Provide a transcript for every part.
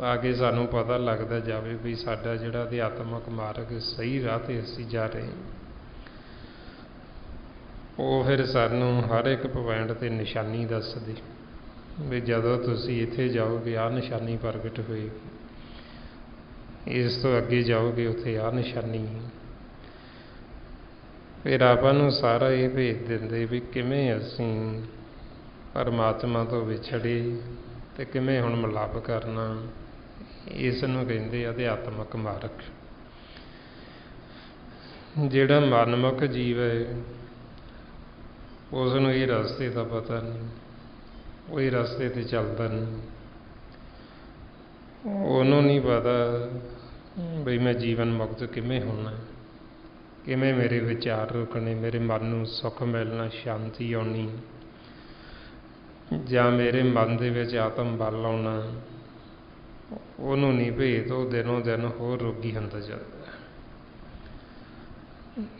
ਆ ਕੇ ਸਾਨੂੰ ਪਤਾ ਲੱਗਦਾ ਜਾਵੇ ਵੀ ਸਾਡਾ ਜਿਹੜਾ ਅਧਿਆਤਮਕ ਮਾਰਗ ਸਹੀ ਰਾਹ 'ਤੇ ਅਸੀਂ ਜਾ ਰਹੇ ਹਾਂ। ਉਹ ਫਿਰ ਸਾਨੂੰ ਹਰ ਇੱਕ ਪੁਆਇੰਟ 'ਤੇ ਨਿਸ਼ਾਨੀ ਦੱਸਦੇ ਵੀ ਜਦੋਂ ਤੁਸੀਂ ਇੱਥੇ ਜਾਓਗੇ ਆਹ ਨਿਸ਼ਾਨੀ ਪ੍ਰਗਟ ਹੋਏਗੀ, ਇਸ ਤੋਂ ਅੱਗੇ ਜਾਓਗੇ ਉੱਥੇ ਆਹ ਨਿਸ਼ਾਨੀ। ਫਿਰ ਆਪਾਂ ਨੂੰ ਸਾਰਾ ਇਹ ਭੇਜ ਦਿੰਦੇ ਵੀ ਕਿਵੇਂ ਅਸੀਂ ਪਰਮਾਤਮਾ ਤੋਂ ਵਿਛੜੇ ਤੇ ਕਿਵੇਂ ਹੁਣ ਮਿਲਾਪ ਕਰਨਾ। ਇਸ ਨੂੰ ਕਹਿੰਦੇ ਅਧਿਆਤਮਕ ਮਾਰਗ। ਜਿਹੜਾ ਮਨਮੁਖ ਜੀਵ ਹੈ ਉਸ ਨੂੰ ਇਹ ਰਸਤੇ ਦਾ ਪਤਾ ਨਹੀਂ, ਉਹ ਇਹ ਰਸਤੇ 'ਤੇ ਚੱਲਦਾ ਨਹੀਂ। ਉਹਨੂੰ ਨਹੀਂ ਪਤਾ ਬਈ ਮੈਂ ਜੀਵਨ ਮੁਕਤ ਕਿਵੇਂ ਹੋਣਾ, ਕਿਵੇਂ ਮੇਰੇ ਵਿਚਾਰ ਰੁਕਣੇ, ਮੇਰੇ ਮਨ ਨੂੰ ਸੁੱਖ ਮਿਲਣਾ, ਸ਼ਾਂਤੀ ਆਉਣੀ, ਜਾਂ ਮੇਰੇ ਮਨ ਦੇ ਵਿੱਚ ਆਤਮ ਬਲ ਆਉਣਾ। ਉਹਨੂੰ ਨਹੀਂ ਭੇਤ। ਉਹ ਦਿਨੋਂ ਦਿਨ ਹੋਰ ਰੋਗੀ ਹੁੰਦਾ ਜਾਂਦਾ।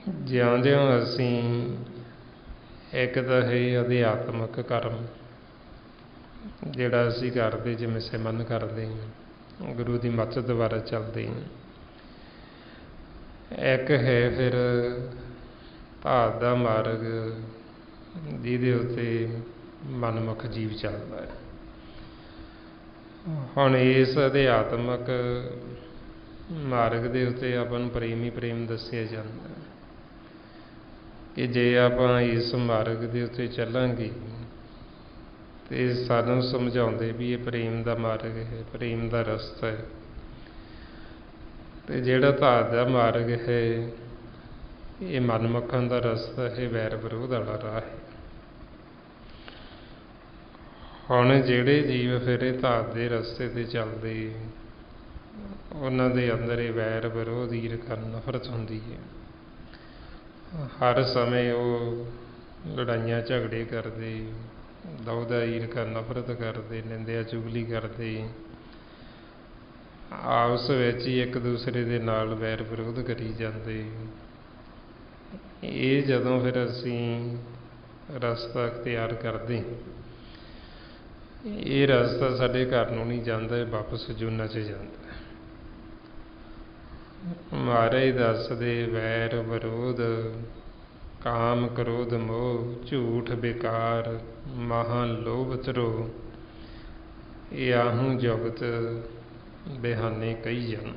ਜਿਉਂ-ਜਿਉਂ ਅਸੀਂ ਇੱਕ ਤਾਂ ਹੈ ਅਧਿਆਤਮਕ ਕਰਮ ਜਿਹੜਾ ਅਸੀਂ ਕਰਦੇ, ਜਿਵੇਂ ਸਿਮਰਨ ਕਰਦੇ ਹਾਂ, ਗੁਰੂ ਦੀ ਮੱਤ ਦੁਆਰਾ ਚੱਲਦੇ ਹਾਂ। ਇੱਕ ਹੈ ਫਿਰ ਭਾਵ ਦਾ ਮਾਰਗ ਜਿਹਦੇ ਉੱਤੇ ਮਨਮੁਖ ਜੀਵ ਚੱਲਦਾ ਹੈ। ਹੁਣ ਇਸ ਅਧਿਆਤਮਕ ਮਾਰਗ ਦੇ ਉੱਤੇ ਆਪਾਂ ਨੂੰ ਪ੍ਰੇਮ ਹੀ ਪ੍ਰੇਮ ਦੱਸਿਆ ਜਾਂਦਾ ਕਿ ਜੇ ਆਪਾਂ ਇਸ ਮਾਰਗ ਦੇ ਉੱਤੇ ਚੱਲਾਂਗੇ ਤੇ ਸਾਨੂੰ ਸਮਝਾਉਂਦੇ ਵੀ ਇਹ ਪ੍ਰੇਮ ਦਾ ਮਾਰਗ ਹੈ, ਪ੍ਰੇਮ ਦਾ ਰਸਤਾ ਹੈ। ਤੇ ਜਿਹੜਾ ਧਾਤ ਦਾ ਮਾਰਗ ਹੈ ਇਹ ਮਨਮੁਖਾਂ ਦਾ ਰਸਤਾ ਹੈ, ਵੈਰ ਵਿਰੋਧ ਵਾਲਾ ਰਾਹ ਹੈ। ਹੁਣ ਜਿਹੜੇ ਜੀਵ ਫਿਰ ਇਹ ਧਾਤ ਦੇ ਰਸਤੇ 'ਤੇ ਚੱਲਦੇ, ਉਹਨਾਂ ਦੇ ਅੰਦਰ ਇਹ ਵੈਰ ਵਿਰੋਧ, ਈਰਖਾ, ਨਫ਼ਰਤ ਹੁੰਦੀ ਹੈ। ਹਰ ਸਮੇਂ ਉਹ ਲੜਾਈਆਂ ਝਗੜੇ ਕਰਦੇ, ਦੌਦਾ ਈਰਖਾ ਨਫ਼ਰਤ ਕਰਦੇ, ਨਿੰਦਿਆ ਚੁਗਲੀ ਕਰਦੇ, ਆਪਸ ਵਿੱਚ ਹੀ ਇੱਕ ਦੂਸਰੇ ਦੇ ਨਾਲ ਵੈਰ ਵਿਰੋਧ ਕਰੀ ਜਾਂਦੇ। ਇਹ ਜਦੋਂ ਫਿਰ ਅਸੀਂ ਰਸਤਾ ਅਖਤਿਆਰ ਕਰਦੇ, ਇਹ ਰਸਤਾ ਸਾਡੇ ਘਰ ਨੂੰ ਨਹੀਂ ਜਾਂਦਾ, ਇਹ ਵਾਪਸ ਜੂਨਾਂ 'ਚ ਜਾਂਦਾ। ਮਹਾਰਾਜ ਦੱਸਦੇ ਵੈਰ ਵਿਰੋਧ, ਕਾਮ ਕ੍ਰੋਧ ਮੋਹ, ਝੂਠ ਬੇਕਾਰ, ਮਹਾਂ ਲੋਭ ਧਰੋ, ਇਹ ਆਹੂੰ ਜੁਗਤ ਬਿਹਾਨੇ ਕਈ ਜਨ।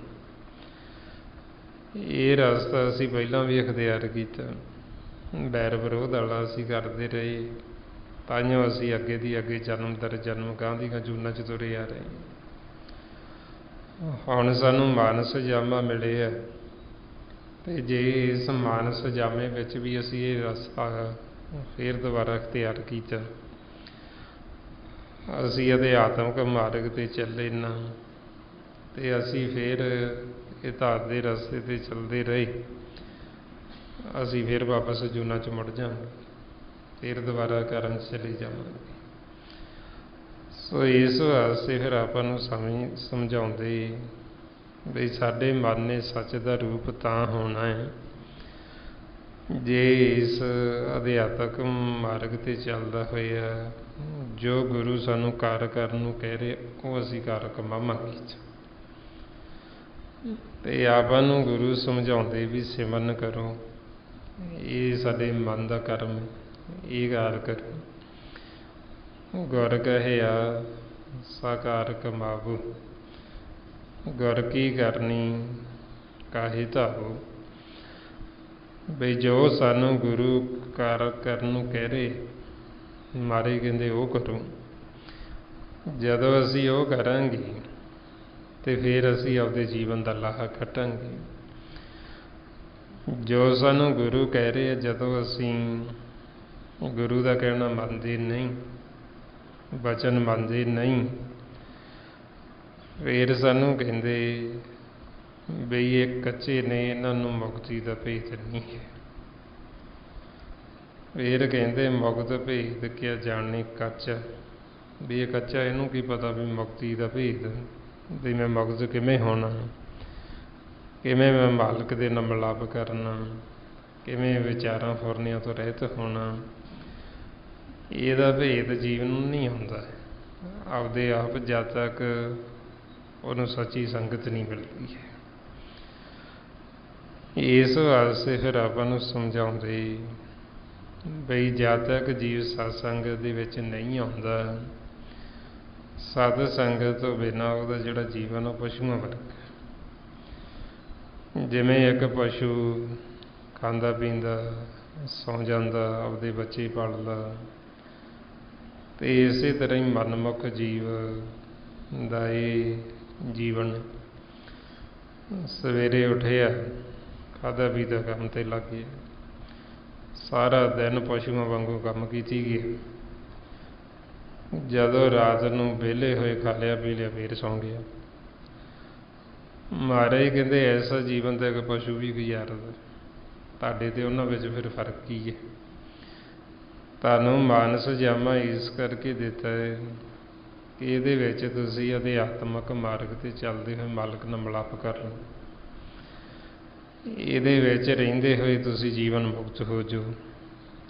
ਇਹ ਰਸਤਾ ਅਸੀਂ ਪਹਿਲਾਂ ਵੀ ਅਖਤਿਆਰ ਕੀਤਾ, ਵੈਰ ਵਿਰੋਧ ਵਾਲਾ ਅਸੀਂ ਕਰਦੇ ਰਹੇ, ਤਾਂਹੀਓ ਅਸੀਂ ਅੱਗੇ ਦੀ ਅੱਗੇ ਜਨਮ ਦਰ ਜਨਮ ਗਾਂ ਦੀਆਂ ਜੂਨਾਂ 'ਚ ਤੁਰੇ ਆ ਰਹੇ। ਹੁਣ ਸਾਨੂੰ ਮਾਨਸ ਜਾਮਾ ਮਿਲਿਆ, ਤੇ ਜੇ ਇਸ ਮਾਨਸ ਜਾਮੇ ਵਿੱਚ ਵੀ ਅਸੀਂ ਇਹ ਰਸਤਾ ਫਿਰ ਦੁਬਾਰਾ ਅਖਤਿਆਰ ਕੀਤਾ, ਅਸੀਂ ਅਧਿਆਤਮਕ ਮਾਰਗ 'ਤੇ ਚੱਲੇ ਨਾ, ਤੇ ਅਸੀਂ ਫਿਰ ਇਹ ਧਾਤ ਦੇ ਰਸਤੇ 'ਤੇ ਚੱਲਦੇ ਰਹੇ, ਅਸੀਂ ਫਿਰ ਵਾਪਸ ਜੂਨਾਂ 'ਚ ਮੁੜ ਜਾਵਾਂਗੇ, ਫਿਰ ਦੁਬਾਰਾ ਕਰਮ 'ਚ ਚਲੇ ਜਾਵਾਂਗੇ। ਸੋ ਇਸ ਵਾਸਤੇ ਫਿਰ ਆਪਾਂ ਨੂੰ ਸਮਝਾਉਂਦੇ ਵੀ ਸਾਡੇ ਮਨ ਨੇ ਸੱਚ ਦਾ ਰੂਪ ਤਾਂ ਹੋਣਾ ਹੈ ਜੇ ਇਸ ਅਧਿਆਤਮਕ ਮਾਰਗ 'ਤੇ ਚੱਲਦਾ ਹੋਇਆ ਜੋ ਗੁਰੂ ਸਾਨੂੰ ਕਾਰ ਕਰਨ ਨੂੰ ਕਹਿ ਰਹੇ ਉਹ ਅਸੀਂ ਕਾਰ ਕਮਾਵਾਂਗੇ। ਤੇ ਆਪਾਂ ਨੂੰ ਗੁਰੂ ਸਮਝਾਉਂਦੇ ਵੀ ਸਿਮਰਨ ਕਰੋ, ਇਹ ਸਾਡੇ ਮਨ ਦਾ ਕਰਮ ਹੈ, ਇਹ ਕਾਰ ਕਰੋ। ਗੁਰ ਕਹਿਆ ਸਾਕਾਰ ਕਮਾਵੋ, ਗੁਰ ਕੀ ਕਰਨੀ ਕਾਹੇ ਧਾਵੋ। ਬਈ ਜੋ ਸਾਨੂੰ ਗੁਰੂ ਕਾਰ ਕਰਨ ਨੂੰ ਕਹਿ ਰਹੇ, ਮਾਰੇ ਕਹਿੰਦੇ ਉਹ ਕਰੋ। ਜਦੋਂ ਅਸੀਂ ਉਹ ਕਰਾਂਗੇ ਤੇ ਫਿਰ ਅਸੀਂ ਆਪਦੇ ਜੀਵਨ ਦਾ ਲਾਹਾ ਕੱਟਾਂਗੇ। ਜੋ ਸਾਨੂੰ ਗੁਰੂ ਕਹਿ ਰਹੇ, ਜਦੋਂ ਅਸੀਂ ਗੁਰੂ ਦਾ ਕਹਿਣਾ ਮੰਨਦੇ ਨਹੀਂ, ਵਚਨ ਮੰਨਦੇ ਨਹੀਂ, ਫਿਰ ਸਾਨੂੰ ਕਹਿੰਦੇ ਬਈ ਇਹ ਕੱਚੇ ਨੇ, ਇਹਨਾਂ ਨੂੰ ਮੁਕਤੀ ਦਾ ਭੇਤ ਨਹੀਂ ਹੈ। ਫਿਰ ਕਹਿੰਦੇ ਮੁਕਤ ਭੇਦ ਕਿਆ ਜਾਣੇ ਕੱਚਾ, ਵੀ ਇਹ ਕੱਚਾ, ਇਹਨੂੰ ਕੀ ਪਤਾ ਵੀ ਮੁਕਤੀ ਦਾ ਭੇਦ, ਵੀ ਮੈਂ ਮੁਕਤ ਕਿਵੇਂ ਹੋਣਾ, ਕਿਵੇਂ ਮੈਂ ਮਾਲਕ ਦੇ ਨਾਲ ਮਿਲਾਪ ਕਰਨਾ, ਕਿਵੇਂ ਵਿਚਾਰਾਂ ਫੁਰਨਿਆਂ ਤੋਂ ਰਹਿਤ ਹੋਣਾ। ਇਹਦਾ ਭੇਦ ਜੀਵਨ ਨੂੰ ਨਹੀਂ ਹੁੰਦਾ। ਆਪਦੇ ਆਪ ਜਦ ਤੱਕ ਉਹਨੂੰ ਸੱਚੀ ਸੰਗਤ ਨਹੀਂ ਮਿਲਦੀ ਹੈ। ਇਸ ਵਾਸਤੇ ਫਿਰ ਆਪਾਂ ਨੂੰ ਸਮਝਾਉਂਦੇ ਬਈ ਜਦ ਤੱਕ ਜੀਵ ਸਤਸੰਗ ਦੇ ਵਿੱਚ ਨਹੀਂ ਆਉਂਦਾ, ਸਤ ਸੰਗਤ ਤੋਂ ਬਿਨਾਂ ਉਹਦਾ ਜਿਹੜਾ ਜੀਵਨ ਉਹ ਪਸ਼ੂਆਂ ਵਰਗਾ। ਜਿਵੇਂ ਇੱਕ ਪਸ਼ੂ ਖਾਂਦਾ ਪੀਂਦਾ ਸੌਂ ਜਾਂਦਾ, ਆਪਦੇ ਬੱਚੇ ਪਾਲਦਾ, ਤੇ ਇਸੇ ਤਰ੍ਹਾਂ ਹੀ ਮਨਮੁਖ ਜੀਵ ਦਾ ਇਹ ਜੀਵਨ ਸਵੇਰੇ ਉੱਠਿਆ, ਖਾਧਾ ਪੀਤਾ, ਕੰਮ ਤੇ ਲੱਗ ਗਿਆ, ਸਾਰਾ ਦਿਨ ਪਸ਼ੂਆਂ ਵਾਂਗੂ ਕੰਮ ਕੀਤੀ ਗਿਆ। ਜਦੋਂ ਰਾਤ ਨੂੰ ਵਿਹਲੇ ਹੋਏ, ਖਾ ਲਿਆ ਪੀ ਲਿਆ, ਫੇਰ ਸੌਂ ਗਿਆ। ਮਹਾਰਾਜ ਕਹਿੰਦੇ ਐਸਾ ਜੀਵਨ ਤਾਂ ਇੱਕ ਪਸ਼ੂ ਵੀ ਗੁਜ਼ਾਰਦਾ, ਤੁਹਾਡੇ ਤੇ ਉਹਨਾਂ ਵਿੱਚ ਫਿਰ ਫਰਕ ਕੀ ਹੈ? ਤੁਹਾਨੂੰ ਮਾਨਸ ਜਾਮਾ ਇਸ ਕਰਕੇ ਦਿੱਤਾ ਹੈ ਕਿ ਇਹਦੇ ਵਿੱਚ ਤੁਸੀਂ ਅਧਿਆਤਮਕ ਮਾਰਗ ਤੇ ਚੱਲਦੇ ਹੋਏ ਮਾਲਕ ਨਾਲ ਮਿਲਾਪ ਕਰ ਲਓ। ਇਹਦੇ ਵਿੱਚ ਰਹਿੰਦੇ ਹੋਏ ਤੁਸੀਂ ਜੀਵਨ ਮੁਕਤ ਹੋ ਜਾਓ,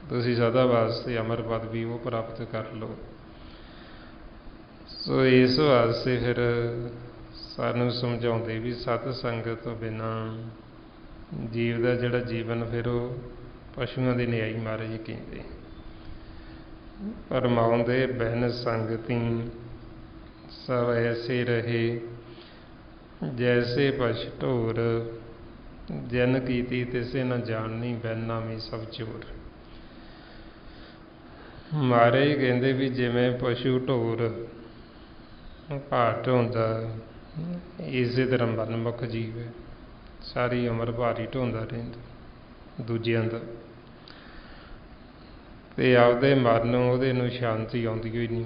ਤੁਸੀਂ ਸਦਾ ਵਾਸਤੇ ਅਮਰ ਪਦ ਵੀ ਉਹ ਪ੍ਰਾਪਤ ਕਰ ਲਓ। ਸੋ ਇਸ ਵਾਸਤੇ ਫਿਰ ਸਾਨੂੰ ਸਮਝਾਉਂਦੇ ਵੀ ਸਤ ਸੰਗਤ ਤੋਂ ਬਿਨਾਂ ਜੀਵ ਦਾ ਜਿਹੜਾ ਜੀਵਨ ਫਿਰ ਉਹ ਪਸ਼ੂਆਂ ਦੇ ਨਿਆਈ ਮਹਾਰਾਜ ਕਹਿੰਦੇ। ਪਰਮਾਉਂਦੇ ਬਹਿਨ ਸੰਗਤੀ ਸਭ ਐਸੇ ਰਹੇ, ਜੈਸੇ ਪਸ਼ ਢੋਰ ਜਨ ਕੀਤੀ ਤਿਸੇ ਨ ਜਾਣਨੀ, ਬਹਿਨਾ ਮੀ ਸਭ ਚੋਰ। ਮਹਾਰਾਜ ਕਹਿੰਦੇ ਵੀ ਜਿਵੇਂ ਪਸ਼ੂ ਢੋਰ ਭਾਰ ਢੋਂਦਾ, ਇਸੇ ਤਰ੍ਹਾਂ ਮਨਮੁਖ ਜੀਵ ਹੈ, ਸਾਰੀ ਉਮਰ ਭਾਰੀ ਢੋਂਦਾ ਰਹਿੰਦਾ ਦੂਜਿਆਂ ਦਾ, ਤੇ ਆਪਦੇ ਮਨ ਨੂੰ ਉਹਦੇ ਨੂੰ ਸ਼ਾਂਤੀ ਆਉਂਦੀ ਹੋਈ ਨਹੀਂ,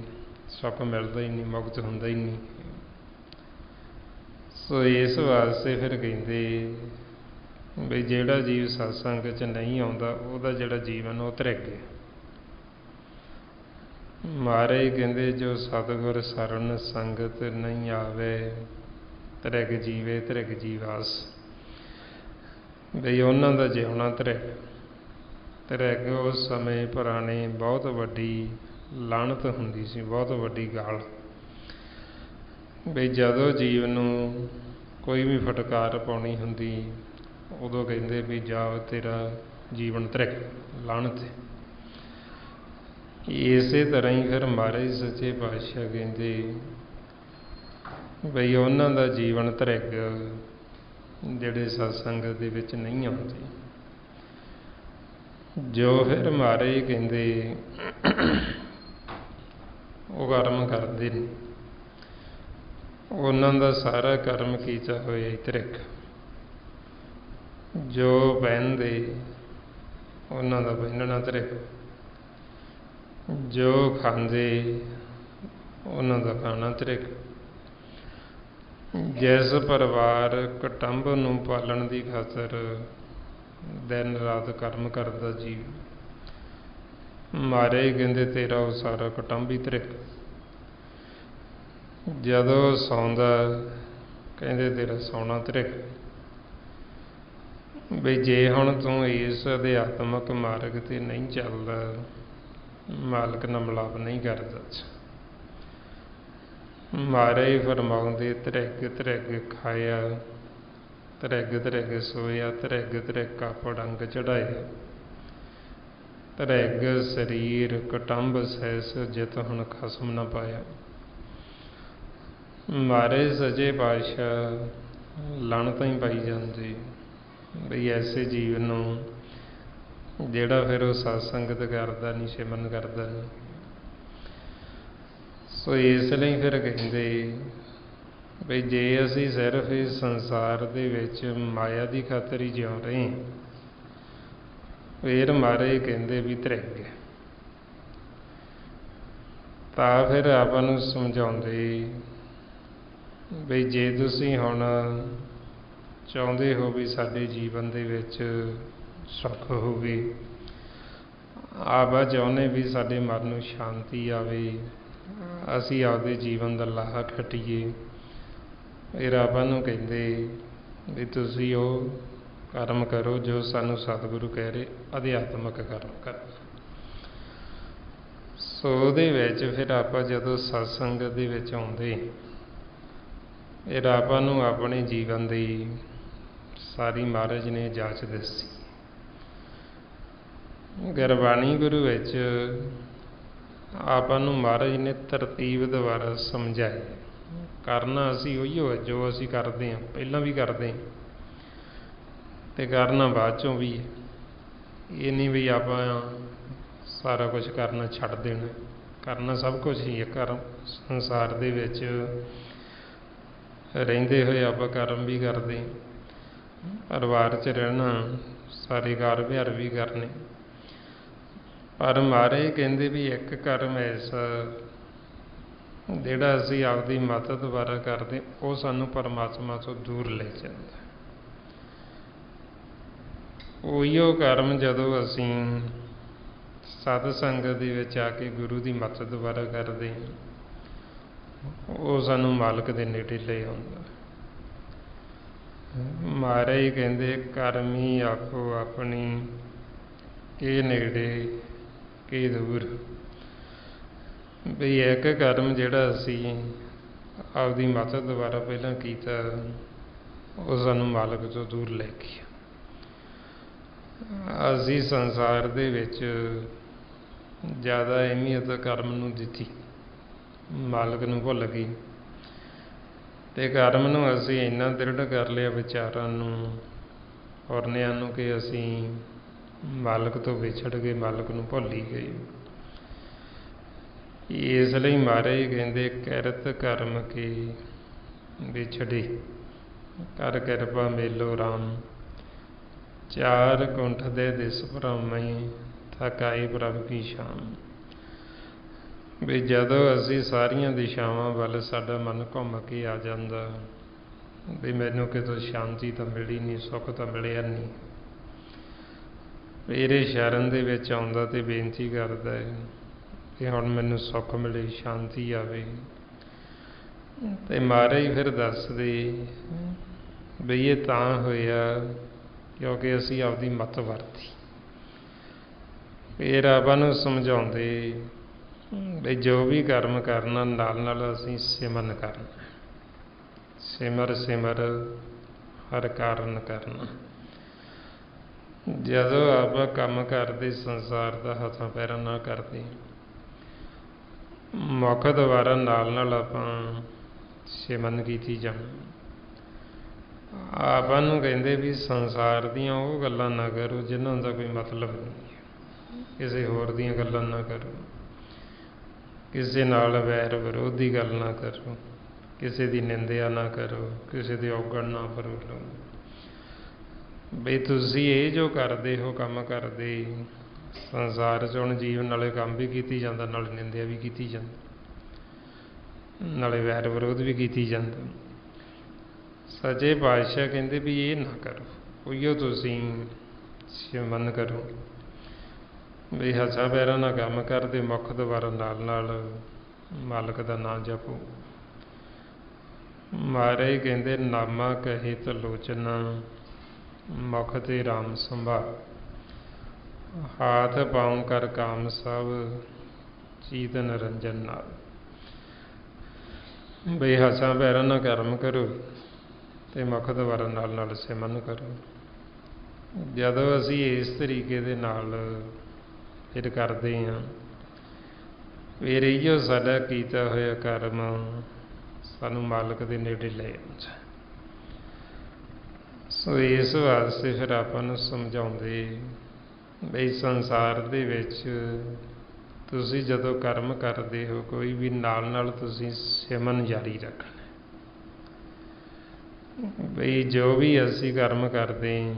ਸੁੱਖ ਮਿਲਦਾ ਹੀ ਨਹੀਂ, ਮੁਕਤ ਹੁੰਦਾ ਹੀ ਨਹੀਂ। ਸੋ ਇਸ ਵਾਸਤੇ ਫਿਰ ਕਹਿੰਦੇ ਵੀ ਜਿਹੜਾ ਜੀਵ ਸਤਸੰਗ 'ਚ ਨਹੀਂ ਆਉਂਦਾ, ਉਹਦਾ ਜਿਹੜਾ ਜੀਵਨ ਉਹ ਧਰਿ ਗਿਆ। ਮਹਾਰਾਜ ਕਹਿੰਦੇ ਜੋ ਸਤਿਗੁਰ ਸਰਨ ਸੰਗਤ ਨਹੀਂ ਆਵੇ, ਧਰਿਗ ਜੀਵੇ ਧਰਿਗ ਜੀਵਾਸ। ਬਈ ਉਹਨਾਂ ਦਾ ਜਿਉਣਾ ਧਰਿਗ। ਧਰਿਗ ਉਸ ਸਮੇਂ ਪੁਰਾਣੇ ਬਹੁਤ ਵੱਡੀ ਲਾਹਨਤ ਹੁੰਦੀ ਸੀ, ਬਹੁਤ ਵੱਡੀ ਗਾਲ। ਬਈ ਜਦੋਂ ਜੀਵ ਨੂੰ ਕੋਈ ਵੀ ਫਟਕਾਰ ਪਾਉਣੀ ਹੁੰਦੀ, ਉਦੋਂ ਕਹਿੰਦੇ ਵੀ ਜਾ ਤੇਰਾ ਜੀਵਨ ਧਰਿਗ, ਲਾਹਨਤ ਹੈ। ਇਸੇ ਤਰ੍ਹਾਂ ਹੀ ਫਿਰ ਮਹਾਰਾਜ ਸੱਚੇ ਪਾਤਸ਼ਾਹ ਕਹਿੰਦੇ ਬਈ ਉਹਨਾਂ ਦਾ ਜੀਵਨ ਧਰਿਗ ਜਿਹੜੇ ਸਤਸੰਗਤ ਦੇ ਵਿੱਚ ਨਹੀਂ ਆਉਂਦੇ। ਜੋ ਫਿਰ ਮਹਾਰਾਜ ਕਹਿੰਦੇ ਉਹ ਕਰਮ ਕਰਦੇ ਨੇ, ਉਹਨਾਂ ਦਾ ਸਾਰਾ ਕਰਮ ਕੀਤਾ ਹੋਇਆ ਧਰਿਗ। ਜੋ ਪਹਿਨਦੇ ਉਹਨਾਂ ਦਾ ਪਹਿਨਣਾ ਧਰਿਗ, ਜੋ ਖਾਂਦੇ ਉਹਨਾਂ ਦਾ ਖਾਣਾ ਧਰਿਗ। ਜਿਸ ਪਰਿਵਾਰ ਕੁਟੁੰਬ ਨੂੰ ਪਾਲਣ ਦੀ ਖਾਤਰ ਦਿਨ ਰਾਤ ਕਰਮ ਕਰਦਾ ਜੀਵ, ਮਹਾਰਾਜ ਕਹਿੰਦੇ ਤੇਰਾ ਉਹ ਸਾਰਾ ਕੁਟੁੰਬ ਹੀ ਧਰਿਗ। ਜਦੋਂ ਸੌਂਦਾ ਕਹਿੰਦੇ ਤੇਰਾ ਸੌਣਾ ਧਰਿਗ। ਬਈ ਜੇ ਹੁਣ ਤੂੰ ਇਸ ਅਧਿਆਤਮਕ ਮਾਰਗ ਤੇ ਨਹੀਂ ਚੱਲਦਾ, ਮਾਲਕ ਨਾਲ ਮਿਲਾਪ ਨਹੀਂ ਕਰਦਾ, ਮਹਾਰਾਜ ਫਰਮਾਉਂਦੇ ਧਰਿਗ ਧਰਿਗ ਖਾਇਆ, ਧਰਿਗ ਧਰਿਗ ਸੋਇਆ, ਧਰਿਗ ਧਰਿਗ ਕਾਪੜ ਅੰਗ ਚੜਾਇਆ, ਧਰਿਗ ਸਰੀਰ ਕੁਟੁੰਬ ਸਹਿਸ ਜਿਤ ਹੁਣ ਖਸਮ ਨਾ ਪਾਇਆ। ਮਹਾਰਾਜ ਸੱਚੇ ਪਾਤਸ਼ਾਹ ਲਾਹਨਤਾਂ ਹੀ ਪਾਈ ਜਾਂਦੇ ਬਈ ਐਸੇ ਜੀਵਨ ਨੂੰ ਜਿਹੜਾ ਫਿਰ ਉਹ ਸਤਸੰਗਤ ਕਰਦਾ ਨਹੀਂ, ਸਿਮਰਨ ਕਰਦਾ ਨਹੀਂ। ਸੋ ਇਸ ਲਈ ਫਿਰ ਕਹਿੰਦੇ ਬਈ ਜੇ ਅਸੀਂ ਸਿਰਫ ਇਸ ਸੰਸਾਰ ਦੇ ਵਿੱਚ ਮਾਇਆ ਦੀ ਖਾਤਰ ਹੀ ਜਿਉਂ ਰਹੇ, ਫਿਰ ਮਹਾਰਾਜ ਕਹਿੰਦੇ ਵੀ ਧਰਿਗ। ਤਾਂ ਫਿਰ ਆਪਾਂ ਨੂੰ ਸਮਝਾਉਂਦੇ ਬਈ ਜੇ ਤੁਸੀਂ ਹੁਣ ਚਾਹੁੰਦੇ ਹੋ ਵੀ ਸਾਡੇ ਜੀਵਨ ਦੇ ਵਿੱਚ ਸੁੱਖ ਹੋਵੇ, ਆਪਾਂ ਚਾਹੁੰਦੇ ਵੀ ਸਾਡੇ ਮਨ ਨੂੰ ਸ਼ਾਂਤੀ ਆਵੇ, ਅਸੀਂ ਆਪਦੇ ਜੀਵਨ ਦਾ ਲਾਹਾ ਖੱਟੀਏ, ਫਿਰ ਆਪਾਂ ਨੂੰ ਕਹਿੰਦੇ ਵੀ ਤੁਸੀਂ ਉਹ ਕਰਮ ਕਰੋ ਜੋ ਸਾਨੂੰ ਸਤਿਗੁਰੂ ਕਹਿ ਰਹੇ ਅਧਿਆਤਮਕ ਕਰਮ ਕਰੋ। ਸੋ ਉਹਦੇ ਵਿੱਚ ਫਿਰ ਆਪਾਂ ਜਦੋਂ ਸਤਸੰਗਤ ਦੇ ਵਿੱਚ ਆਉਂਦੇ ਇਹ ਆਪਾਂ ਨੂੰ ਆਪਣੇ ਜੀਵਨ ਦੀ ਸਾਰੀ ਮਹਾਰਾਜ ਨੇ ਜਾਂਚ ਦੱਸੀ। ਗੁਰਬਾਣੀ ਗੁਰੂ ਵਿੱਚ ਆਪਾਂ ਨੂੰ ਮਹਾਰਾਜ ਨੇ ਤਰਤੀਬ ਦੁਆਰਾ ਸਮਝਾਇਆ। ਕਰਨਾ ਅਸੀਂ ਉਹੀਓ ਹੈ ਜੋ ਅਸੀਂ ਕਰਦੇ ਹਾਂ, ਪਹਿਲਾਂ ਵੀ ਕਰਦੇ ਹਾਂ ਅਤੇ ਕਰਨਾ ਬਾਅਦ 'ਚੋਂ ਵੀ। ਇਹ ਨਹੀਂ ਵੀ ਆਪਾਂ ਸਾਰਾ ਕੁਛ ਕਰਨਾ ਛੱਡ ਦੇਣਾ, ਕਰਨਾ ਸਭ ਕੁਛ ਹੀ ਹੈ। ਕਰਮ ਸੰਸਾਰ ਦੇ ਵਿੱਚ ਰਹਿੰਦੇ ਹੋਏ ਆਪਾਂ ਕਰਮ ਵੀ ਕਰਦੇ, ਪਰਿਵਾਰ 'ਚ ਰਹਿਣਾ, ਸਾਰੇ ਕਾਰ ਵਿਹਾਰ ਵੀ ਕਰਨੇ। ਪਰ ਮਹਾਰਾਜ ਕਹਿੰਦੇ ਵੀ ਇੱਕ ਕਰਮ ਐਸਾ ਜਿਹੜਾ ਅਸੀਂ ਆਪਦੀ ਮੱਤ ਦੁਆਰਾ ਕਰਦੇ, ਉਹ ਸਾਨੂੰ ਪਰਮਾਤਮਾ ਤੋਂ ਦੂਰ ਲੈ ਜਾਂਦਾ। ਉਹੀਓ ਕਰਮ ਜਦੋਂ ਅਸੀਂ ਸਤ ਸੰਗਤ ਦੇ ਵਿੱਚ ਆ ਕੇ ਗੁਰੂ ਦੀ ਮੱਤ ਦੁਆਰਾ ਕਰਦੇ, ਉਹ ਸਾਨੂੰ ਮਾਲਕ ਦੇ ਨੇੜੇ ਲੈ ਆਉਂਦਾ। ਮਹਾਰਾਜ ਕਹਿੰਦੇ ਕਰਮੀ ਆਪੋ ਆਪਣੀ ਕੇ ਨੇੜੇ ਕੇ ਦੂਰ। ਵੀ ਇੱਕ ਕਰਮ ਜਿਹੜਾ ਅਸੀਂ ਆਪਦੀ ਮੱਤ ਦੁਆਰਾ ਪਹਿਲਾਂ ਕੀਤਾ, ਉਹ ਸਾਨੂੰ ਮਾਲਕ ਤੋਂ ਦੂਰ ਲੈ ਗਿਆ। ਅਸੀਂ ਸੰਸਾਰ ਦੇ ਵਿੱਚ ਜ਼ਿਆਦਾ ਅਹਿਮੀਅਤ ਕਰਮ ਨੂੰ ਦਿੱਤੀ, ਮਾਲਕ ਨੂੰ ਭੁੱਲ ਗਈ। ਅਤੇ ਕਰਮ ਨੂੰ ਅਸੀਂ ਇੰਨਾ ਦ੍ਰਿੜ ਕਰ ਲਿਆ ਵਿਚਾਰਾਂ ਨੂੰ, ਔਰਨਿਆਂ ਨੂੰ, ਕਿ ਅਸੀਂ ਮਾਲਕ ਤੋਂ ਵਿਛੜ ਗਏ, ਮਾਲਕ ਨੂੰ ਭੁੱਲ ਹੀ ਗਏ। ਇਸ ਲਈ ਮਹਾਰਾਜ ਕਹਿੰਦੇ ਕਿਰਤ ਕਰਮ ਕੇ ਵਿਛੜੇ, ਕਰ ਕਿਰਪਾ ਮੇਲੋ ਰਾਮ, ਚਾਰ ਕੁੰਠ ਦੇ ਦਿਸ ਭ੍ਰਮਈ, ਥਕ ਆਈ ਪ੍ਰਭ ਕੀ ਸ਼ਾਮ। ਵੀ ਜਦੋਂ ਅਸੀਂ ਸਾਰੀਆਂ ਦਿਸ਼ਾਵਾਂ ਵੱਲ ਸਾਡਾ ਮਨ ਘੁੰਮ ਕੇ ਆ ਜਾਂਦਾ, ਵੀ ਮੈਨੂੰ ਕਿਤੋਂ ਸ਼ਾਂਤੀ ਤਾਂ ਮਿਲੀ ਨਹੀਂ, ਸੁੱਖ ਤਾਂ ਮਿਲਿਆ ਨਹੀਂ, ਮੇਰੇ ਸ਼ਰਨ ਦੇ ਵਿੱਚ ਆਉਂਦਾ ਅਤੇ ਬੇਨਤੀ ਕਰਦਾ ਹੈ ਕਿ ਹੁਣ ਮੈਨੂੰ ਸੁੱਖ ਮਿਲੇ, ਸ਼ਾਂਤੀ ਆਵੇ। ਅਤੇ ਮਹਾਰਾਜ ਫਿਰ ਦੱਸਦੇ ਵੀ ਇਹ ਤਾਂ ਹੋਇਆ ਕਿਉਂਕਿ ਅਸੀਂ ਆਪਦੀ ਮੱਤ ਵਰਤੀ। ਫਿਰ ਆਪਾਂ ਨੂੰ ਸਮਝਾਉਂਦੇ ਵੀ ਜੋ ਵੀ ਕਰਮ ਕਰਨਾ, ਨਾਲ ਨਾਲ ਅਸੀਂ ਸਿਮਰਨ ਕਰਨਾ, ਸਿਮਰ ਸਿਮਰ ਹਰ ਕਾਰਨ ਕਰਨਾ। ਜਦੋਂ ਆਪਾਂ ਕੰਮ ਕਰਦੇ ਸੰਸਾਰ ਦਾ ਹੱਥਾਂ ਪੈਰਾਂ ਨਾਲ ਕਰਦੇ, ਮੁੱਖ ਦੁਆਰਾ ਨਾਲ ਨਾਲ ਆਪਾਂ ਸਿਮਰਨ ਕੀਤੀ ਜਾਣਾ। ਆਪਾਂ ਨੂੰ ਕਹਿੰਦੇ ਵੀ ਸੰਸਾਰ ਦੀਆਂ ਉਹ ਗੱਲਾਂ ਨਾ ਕਰੋ ਜਿਨ੍ਹਾਂ ਦਾ ਕੋਈ ਮਤਲਬ ਨਹੀਂ, ਕਿਸੇ ਹੋਰ ਦੀਆਂ ਗੱਲਾਂ ਨਾ ਕਰੋ, ਕਿਸੇ ਨਾਲ ਵੈਰ ਵਿਰੋਧ ਦੀ ਗੱਲ ਨਾ ਕਰੋ, ਕਿਸੇ ਦੀ ਨਿੰਦਿਆ ਨਾ ਕਰੋ, ਕਿਸੇ ਦੇ ਔਗਣ ਨਾ ਫਰੋਲੋ। ਬਈ ਤੁਸੀਂ ਇਹ ਜੋ ਕਰਦੇ ਹੋ, ਕੰਮ ਕਰਦੇ ਸੰਸਾਰ 'ਚ, ਹੁਣ ਜੀਵਨ ਨਾਲੇ ਕੰਮ ਵੀ ਕੀਤੀ ਜਾਂਦਾ, ਨਾਲੇ ਨਿੰਦਿਆ ਵੀ ਕੀਤੀ ਜਾਂਦੀ, ਨਾਲੇ ਵੈਰ ਵਿਰੋਧ ਵੀ ਕੀਤੀ ਜਾਂਦਾ। ਸੱਚੇ ਪਾਤਸ਼ਾਹ ਕਹਿੰਦੇ ਵੀ ਇਹ ਨਾ ਕਰੋ, ਉਹੀਓ ਤੁਸੀਂ ਸਿਮਰਨ ਕਰੋ। ਵੀ ਹੱਥਾਂ ਪੈਰਾਂ ਨਾਲ ਕੰਮ ਕਰਦੇ, ਮੁੱਖ ਦੁਆਰਾ ਨਾਲ ਨਾਲ ਮਾਲਕ ਦਾ ਨਾਂ ਜਪੋ। ਮਹਾਰਾਜ ਕਹਿੰਦੇ ਨਾਮਾ ਕਹੇ ਤਲੋਚਨਾ, ਮੁਖ ਤੇ ਰਾਮ ਸੰਭਾਲ, ਹਾਥ ਪਾਉ ਕਰ ਕਾਮ ਸਭ, ਚੀਤ ਨਿਰੰਜਨ ਨਾਲ। ਬਈ ਹੱਥਾਂ ਪੈਰਾਂ ਨਾਲ ਕਰਮ ਕਰੋ ਅਤੇ ਮੁੱਖ ਦੁਆਰਾ ਨਾਲ ਨਾਲ ਸਿਮਰਨ ਕਰੋ। ਜਦੋਂ ਅਸੀਂ ਇਸ ਤਰੀਕੇ ਦੇ ਨਾਲ ਫਿਰ ਕਰਦੇ ਹਾਂ, ਫਿਰ ਇਹੀਓ ਸਾਡਾ ਕੀਤਾ ਹੋਇਆ ਕਰਮ ਸਾਨੂੰ ਮਾਲਕ ਦੇ ਨੇੜੇ ਲੈ ਆਉਂਦਾ। ਸੋ ਇਸ ਵਾਸਤੇ ਫਿਰ ਆਪਾਂ ਨੂੰ ਸਮਝਾਉਂਦੇ ਬਈ ਸੰਸਾਰ ਦੇ ਵਿੱਚ ਤੁਸੀਂ ਜਦੋਂ ਕਰਮ ਕਰਦੇ ਹੋ ਕੋਈ ਵੀ, ਨਾਲ ਨਾਲ ਤੁਸੀਂ ਸਿਮਰਨ ਜਾਰੀ ਰੱਖਣਾ। ਬਈ ਜੋ ਵੀ ਅਸੀਂ ਕਰਮ ਕਰਦੇ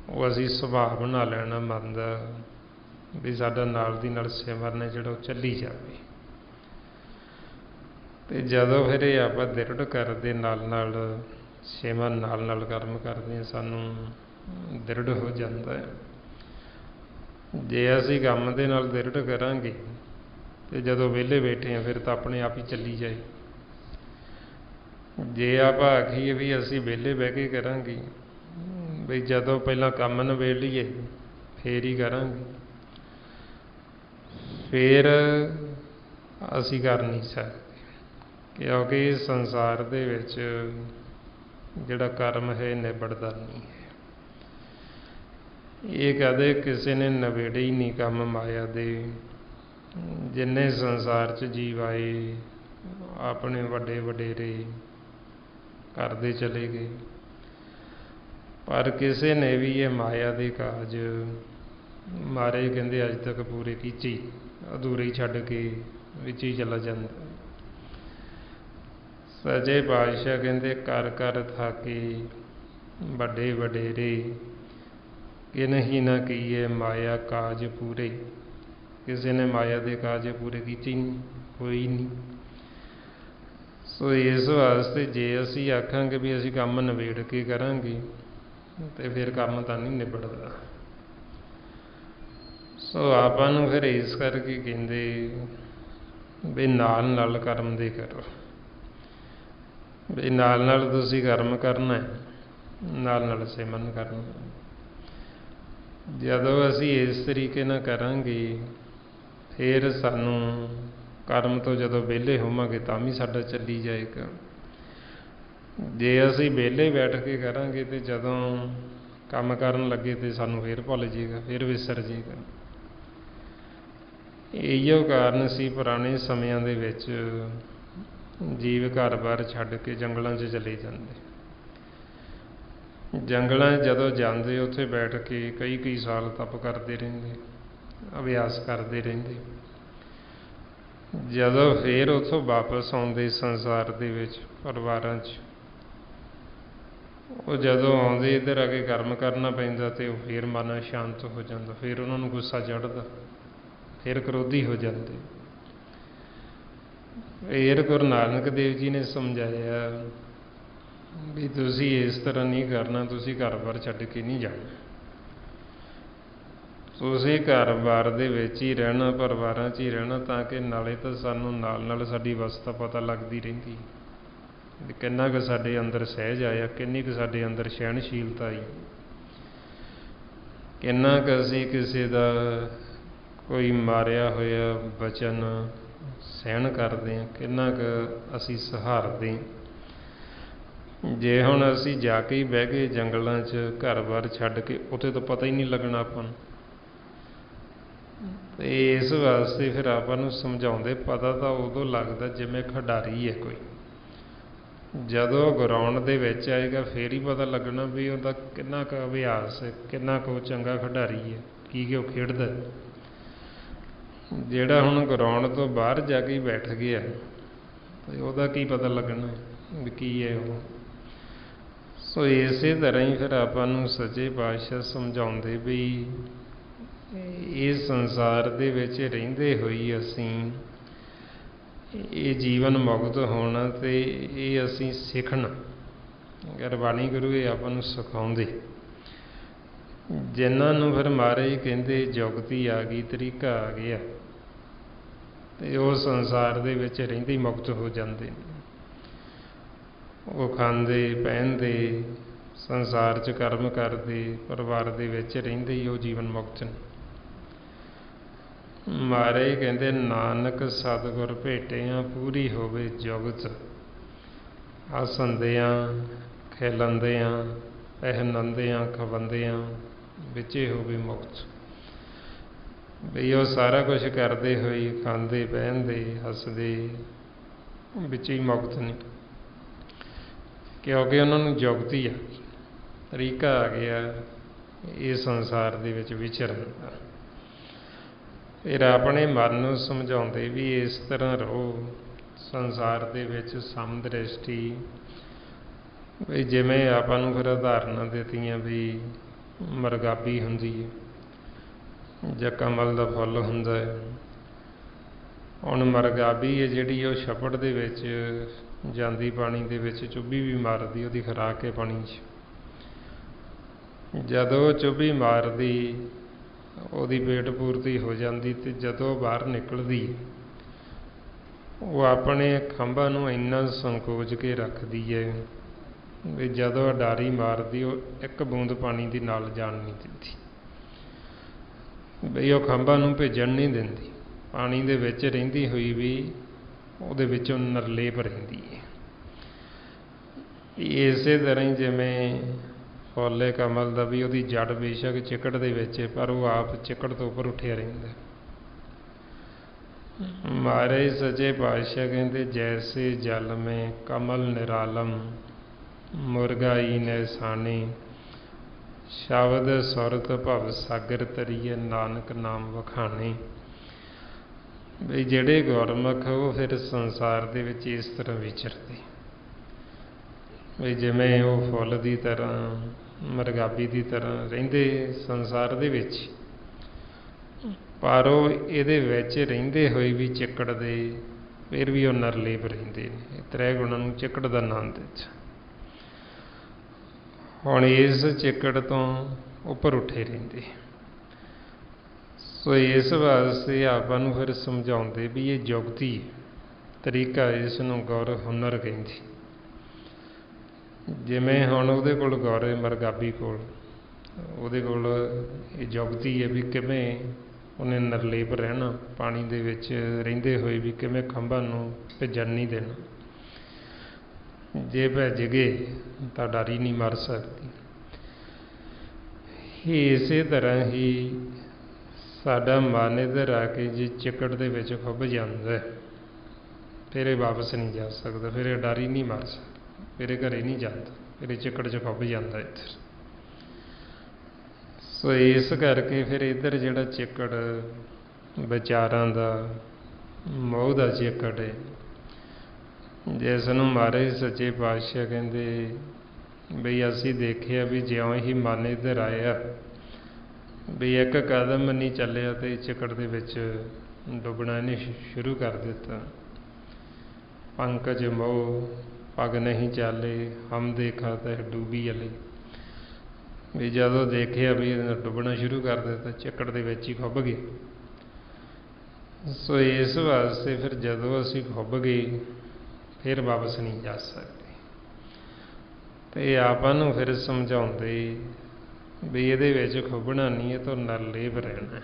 ਉਹ ਅਸੀਂ ਸੁਭਾਅ ਬਣਾ ਲੈਣਾ ਮਨ ਦਾ, ਵੀ ਸਾਡਾ ਨਾਲ ਦੀ ਨਾਲ ਸਿਮਰਨ ਹੈ ਜਿਹੜਾ ਉਹ ਚੱਲੀ ਜਾਵੇ। ਅਤੇ ਜਦੋਂ ਫਿਰ ਇਹ ਆਪਾਂ ਦ੍ਰਿੜ ਕਰਦੇ, ਨਾਲ ਨਾਲ ਸਿਮਰਨ, ਨਾਲ ਨਾਲ ਕਰਮ ਕਰਦੇ ਹਾਂ, ਸਾਨੂੰ ਦ੍ਰਿੜ ਹੋ ਜਾਂਦਾ ਹੈ। ਜੇ ਅਸੀਂ ਕੰਮ ਦੇ ਨਾਲ ਦ੍ਰਿੜ ਕਰਾਂਗੇ ਅਤੇ ਜਦੋਂ ਵਿਹਲੇ ਬੈਠੇ ਹਾਂ ਫਿਰ ਤਾਂ ਆਪਣੇ ਆਪ ਹੀ ਚੱਲੀ ਜਾਏ। ਜੇ ਆਪਾਂ ਆਖੀਏ ਵੀ ਅਸੀਂ ਵਿਹਲੇ ਬਹਿ ਕੇ ਕਰਾਂਗੇ, ਬਈ ਜਦੋਂ ਪਹਿਲਾਂ ਕੰਮ ਨਿਬੇੜ ਲਈਏ ਫੇਰ ਹੀ ਕਰਾਂਗੇ, ਫਿਰ ਅਸੀਂ ਕਰ ਨਹੀਂ ਸਕਦੇ। क्योंकि संसार दे विच जिहड़ा कर्म है निबड़दा नहीं है। ये कदे किसी ने नवेड़े ही नहीं काम माया दे। जिन्ने संसार च जीव आए अपने वड्डे वडेरे करते चले गए, पर किसी ने भी ये माया दे काज मारे कहते अज तक पूरे कीचे, अधूरे ही छड्ड के विच ही चला जाता। सचे पातशाह कहते कर कर थाके वड्डे वडेरे, कि नहीं ना कीए माया काज पूरे। किसी ने माया के काज पूरे कीते नहीं, कोई नहीं। सो इस वास्ते जे असी आखांगे भी असी काम नवेड़ के करांगे तो फिर काम तो नहीं निबड़ता। सो आपां नूं फिर इस करके कहते भी नाल नाल कर्म दे करो, भी नाल नाल तुसीं कर्म करना है, नाल नाल सिमरन करना। जदों असी इस तरीके नाल करांगे फिर सानू कर्म तो जदों विहले होवांगे तां भी साडा चली जाएगा। जे असी विहले बैठ के करांगे तो जदों काम करन लगे तो सानू फिर भुल जाएगा, फिर विसर जाएगा। इहो कारण सी पुराने समयां दे विच जीव घर बार छड्ड के जंगलों 'ਚ चले जाते। जंगलों जदों जाते उत्थे बैठ के कई साल तप करते रहंदे, अभ्यास करते रहंदे। जदों फिर उत्थों वापस आउंदे संसार दे विच परिवारां 'ਚ, वो जदों आउंदे इधर आके कर्म करना पैंदा तो फिर मन शांत हो जाता, फिर उन्होंने गुस्सा चढ़दा, फिर क्रोधी हो जाते। फिर गुरु नानक देव जी ने समझाया भी तुसी इस तरह नहीं करना, तुसी घर बार छड्ड के नहीं जाना, तुसी घर बार दे विच ही रहना, परिवारां 'ਚ ही रहना, ताकि नाले तो सानू नाल नाल साडी अवस्था पता लगदी रहिंदी भी किन्ना क साडे अंदर सहज आया, किन्नी क साडे अंदर सहनशीलता आई, किन्ना क असीं किसी दा कोई मारिया होया वचन सहन करते हैं, किन्ना क असीं सहारते। जे हुण असीं जाके ही बह गए जंगलों 'ਚ घर बार छड्ड के, उत्थे तो पता ही नहीं लगना आपां नूं। ते इस वास्ते फिर आपां नूं समझाउंदे पता तो उदों लगदा जिवें खिडारी है कोई, जदों ग्राउंड दे विच आएगा फिर ही पता लगना भी उहदा किन्ना क अभ्यास है, किन्ना क चंगा खिडारी है, की वो खेडदा। जिहड़ा हुण ग्राउंड तो बाहर जाके ही बैठ गया तो उहदा की पता लगना भी की है वो। सो इसे तरह ही फिर आपां नूं सच्चे पातशाह समझाउंदे भी इस संसार दे विच रहिंदे होई असीं ये जीवन मुक्त होना तो ये असीं सिखना। गुरबाणी गुरु ये आपां नूं सिखाउंदे, जिन्हां नूं फिर महाराज कहंदे जुगती आ गई, तरीका आ गया, तो वो संसार दे विच रहिंदे मुक्त हो जाते। वो खांदे पहनदे संसार च कर्म करते, परिवार दे विच रहिंदे ही वो जीवन मुक्त ने। महाराज कहंदे नानक सतगुर भेटिया पूरी होवे जुगत, हसंदियां खिलंदियां पहनंदियां खवंदियां विचे होवे मुक्त। भी वो सारा कुछ करते हुए खांदे पहनदे हसदे विचे ही मुक्त ने, क्योंकि उन्होंने जुगती आ गई, तरीका आ गया ये संसार दे विच विचरण दा। फिर अपने मन नूं समझाउंदे भी इस तरह रहो संसार दे विच समदृष्टि, भी जिवें आपां नूं फिर उदाहरणां दित्तियां भी मरगाबी हुंदी है जां कमल दा फुੱਲ हुंदा है। हुण मरगाबी है जिहड़ी वो छप्पड़ दे विच जांदी, पानी दे विच चुब्भी भी मारदी, उहदी खुराक है पानी 'ਚ। जदों चुब्भी मारदी ਉਹਦੀ पेट पूर्ति हो जाती, तो जदों बाहर निकलती वो अपने खंभां नूं इन्ना संकोच के रखती है भी जदों अडारी मारदी वो एक बूंद पानी की नाल जान नहीं दिंदी, भी वो खंभां नूं भेजण नहीं दिंदी, पानी दे विच रहिंदी हुई भी ਉਹਦੇ ਵਿੱਚੋਂ ਨਿਰਲੇਪ ਰਹਿੰਦੀ ਹੈ। ਇਸੇ ਤਰ੍ਹਾਂ ਹੀ ਜਿਵੇਂ ਫੁੱਲ ਕਮਲ ਦਾ ਵੀ ਉਹਦੀ ਜੜ ਬੇਸ਼ੱਕ ਚਿੱਕੜ ਦੇ ਵਿੱਚ ਹੈ, ਪਰ ਉਹ ਆਪ ਚਿੱਕੜ ਤੋਂ ਉੱਪਰ ਉੱਠਿਆ ਰਹਿੰਦਾ। ਮਹਾਰਾਜ ਸੱਚੇ ਪਾਤਸ਼ਾਹ ਕਹਿੰਦੇ, ਜੈਸੇ ਜਲ ਮੇਂ ਕਮਲ ਨਿਰਾਲਮ ਮੁਰਗਾਈ ਨੈਸਾਨੀ ਸ਼ਬਦ ਸੁਰਤ ਭਵ ਸਾਗਰ ਤਰੀਏ ਨਾਨਕ ਨਾਮ ਵਖਾਣੇ। ਵੀ ਜਿਹੜੇ ਗੁਰਮੁਖ ਉਹ ਫਿਰ ਸੰਸਾਰ ਦੇ ਵਿੱਚ ਇਸ ਤਰ੍ਹਾਂ ਵਿਚਰਦੇ, ਵੀ ਜਿਵੇਂ ਉਹ ਫੁੱਲ ਦੀ ਤਰ੍ਹਾਂ ਮਰਗਾਬੀ ਦੀ ਤਰ੍ਹਾਂ ਰਹਿੰਦੇ ਸੰਸਾਰ ਦੇ ਵਿੱਚ, ਪਰ ਉਹ ਇਹਦੇ ਵਿੱਚ ਰਹਿੰਦੇ ਹੋਏ ਵੀ ਚਿੱਕੜ ਦੇ ਫਿਰ ਵੀ ਉਹ ਨਿਰਲੇਪ ਰਹਿੰਦੇ ਨੇ। ਤ੍ਰੈ ਗੁਣਾਂ ਨੂੰ ਚਿੱਕੜ ਦਾ ਨਾਮ ਦਿੱਤਾ। ਹੁਣ ਇਸ ਚਿੱਕੜ ਤੋਂ ਉੱਪਰ ਉੱਠੇ ਰਹਿੰਦੇ। ਸੋ ਇਸ ਵਾਸਤੇ ਆਪਾਂ ਨੂੰ ਫਿਰ ਸਮਝਾਉਂਦੇ ਵੀ ਇਹ ਜੁਗਤੀ ਤਰੀਕਾ, ਇਸ ਨੂੰ ਗੌਰ ਹੁਨਰ ਕਹਿੰਦੇ। ਜਿਵੇਂ ਹੁਣ ਉਹਦੇ ਕੋਲ ਗੌਰ ਹੈ ਮਰਗਾਬੀ ਕੋਲ, ਉਹਦੇ ਕੋਲ ਇਹ ਜੁਗਤੀ ਹੈ ਵੀ ਕਿਵੇਂ ਉਹਨੇ ਨਿਰਲੇਪ ਰਹਿਣਾ, ਪਾਣੀ ਦੇ ਵਿੱਚ ਰਹਿੰਦੇ ਹੋਏ ਵੀ ਕਿਵੇਂ ਖੰਭਾਂ ਨੂੰ ਭਿੱਜਣ ਨਹੀਂ ਦੇਣਾ। ਜੇ ਭਿੱਜ ਗਏ ਤਾਂ ਡਰ ਹੀ ਨਹੀਂ ਮਰ ਸਕਦੀ। ਇਸੇ ਤਰ੍ਹਾਂ ਹੀ ਸਾਡਾ ਮਨ ਇੱਧਰ ਆ ਕੇ ਜੇ ਚਿੱਕੜ ਦੇ ਵਿੱਚ ਖੁੱਭ ਜਾਂਦਾ, ਫਿਰ ਇਹ ਵਾਪਸ ਨਹੀਂ ਜਾ ਸਕਦਾ, ਫਿਰ ਇਹ ਡਰ ਹੀ ਨਹੀਂ ਮਰ ਸਕਦਾ, ਫਿਰ ਇਹ ਘਰੇ ਨਹੀਂ ਜਾਂਦਾ, ਫਿਰ ਇਹ ਚਿੱਕੜ 'ਚ ਖੁੱਭ ਜਾਂਦਾ ਇੱਧਰ। ਸੋ ਇਸ ਕਰਕੇ ਫਿਰ ਇੱਧਰ ਜਿਹੜਾ ਚਿੱਕੜ ਵਿਚਾਰਾਂ ਦਾ ਮੋਹ ਦਾ ਚਿੱਕੜ ਹੈ, ਜਿਸ ਨੂੰ ਮਹਾਰਾਜ ਸੱਚੇ ਪਾਤਸ਼ਾਹ ਕਹਿੰਦੇ ਬਈ ਅਸੀਂ ਦੇਖਿਆ ਵੀ ਜਿਉਂ ਹੀ ਮਨ ਇੱਧਰ ਆਇਆ ਵੀ ਇੱਕ ਕਦਮ ਨਹੀਂ ਚੱਲਿਆ ਤੇ ਚਿੱਕੜ ਦੇ ਵਿੱਚ ਡੁੱਬਣਾ ਇਹਨੇ ਸ਼ੁਰੂ ਕਰ ਦਿੱਤਾ। ਪੰਕਜ ਮੋਹ ਪਗ ਨਹੀਂ ਚਾਲੇ ਹਮ ਦੇਖਾ ਤਾਂ ਡੂਬੀ ਅਲੇ। ਵੀ ਜਦੋਂ ਦੇਖਿਆ ਵੀ ਡੁੱਬਣਾ ਸ਼ੁਰੂ ਕਰ ਦਿੱਤਾ, ਚਿੱਕੜ ਦੇ ਵਿੱਚ ਹੀ ਖੁੱਭ ਗਏ। ਸੋ ਇਸ ਵਾਸਤੇ ਫਿਰ ਜਦੋਂ ਅਸੀਂ ਖੁੱਭ ਗਏ ਫਿਰ ਵਾਪਸ ਨਹੀਂ ਜਾ ਸਕਦੇ। ਤੇ ਆਪਾਂ ਨੂੰ ਫਿਰ ਸਮਝਾਉਂਦੇ ਵੀ ਇਹਦੇ ਵਿੱਚ ਖੁੱਭਣਾ ਨਹੀਂ, ਇਹ ਤੋਂ ਨਿਰਲੇਪ ਰਹਿਣਾ।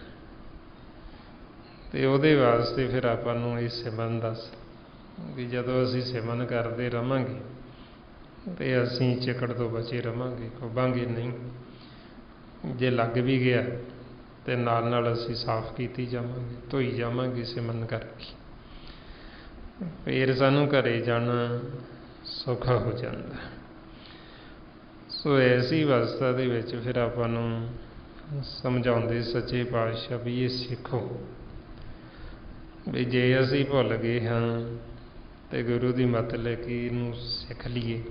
ਤੇ ਉਹਦੇ ਵਾਸਤੇ ਫਿਰ ਆਪਾਂ ਨੂੰ ਇਹ ਸਿਮਰਨ ਦੱਸ ਵੀ ਜਦੋਂ ਅਸੀਂ ਸਿਮਰਨ ਕਰਦੇ ਰਹਾਂਗੇ ਤੇ ਅਸੀਂ ਚਿੱਕੜ ਤੋਂ ਬਚੇ ਰਹਾਂਗੇ, ਖੁੱਭਾਂਗੇ ਨਹੀਂ। ਜੇ ਲੱਗ ਵੀ ਗਿਆ ਤੇ ਨਾਲ ਨਾਲ ਅਸੀਂ ਸਾਫ਼ ਕੀਤੀ ਜਾਵਾਂਗੇ, ਧੋਈ ਜਾਵਾਂਗੇ ਸਿਮਰਨ ਕਰਕੇ, ਫਿਰ ਸਾਨੂੰ ਘਰੇ ਜਾਣਾ ਸੌਖਾ ਹੋ ਜਾਂਦਾ। ਸੋ ਐਸੀ ਅਵਸਥਾ ਦੇ ਵਿੱਚ ਫਿਰ ਆਪਾਂ ਨੂੰ ਸਮਝਾਉਂਦੇ ਸੱਚੇ ਪਾਤਸ਼ਾਹ ਵੀ ਇਹ ਸਿੱਖੋ ਵੀ ਜੇ ਅਸੀਂ ਭੁੱਲ ਗਏ ਹਾਂ ਤੇ ਗੁਰੂ ਦੀ ਮੱਤ ਲੈ ਕੇ ਇਹਨੂੰ ਸਿੱਖ ਲਈਏ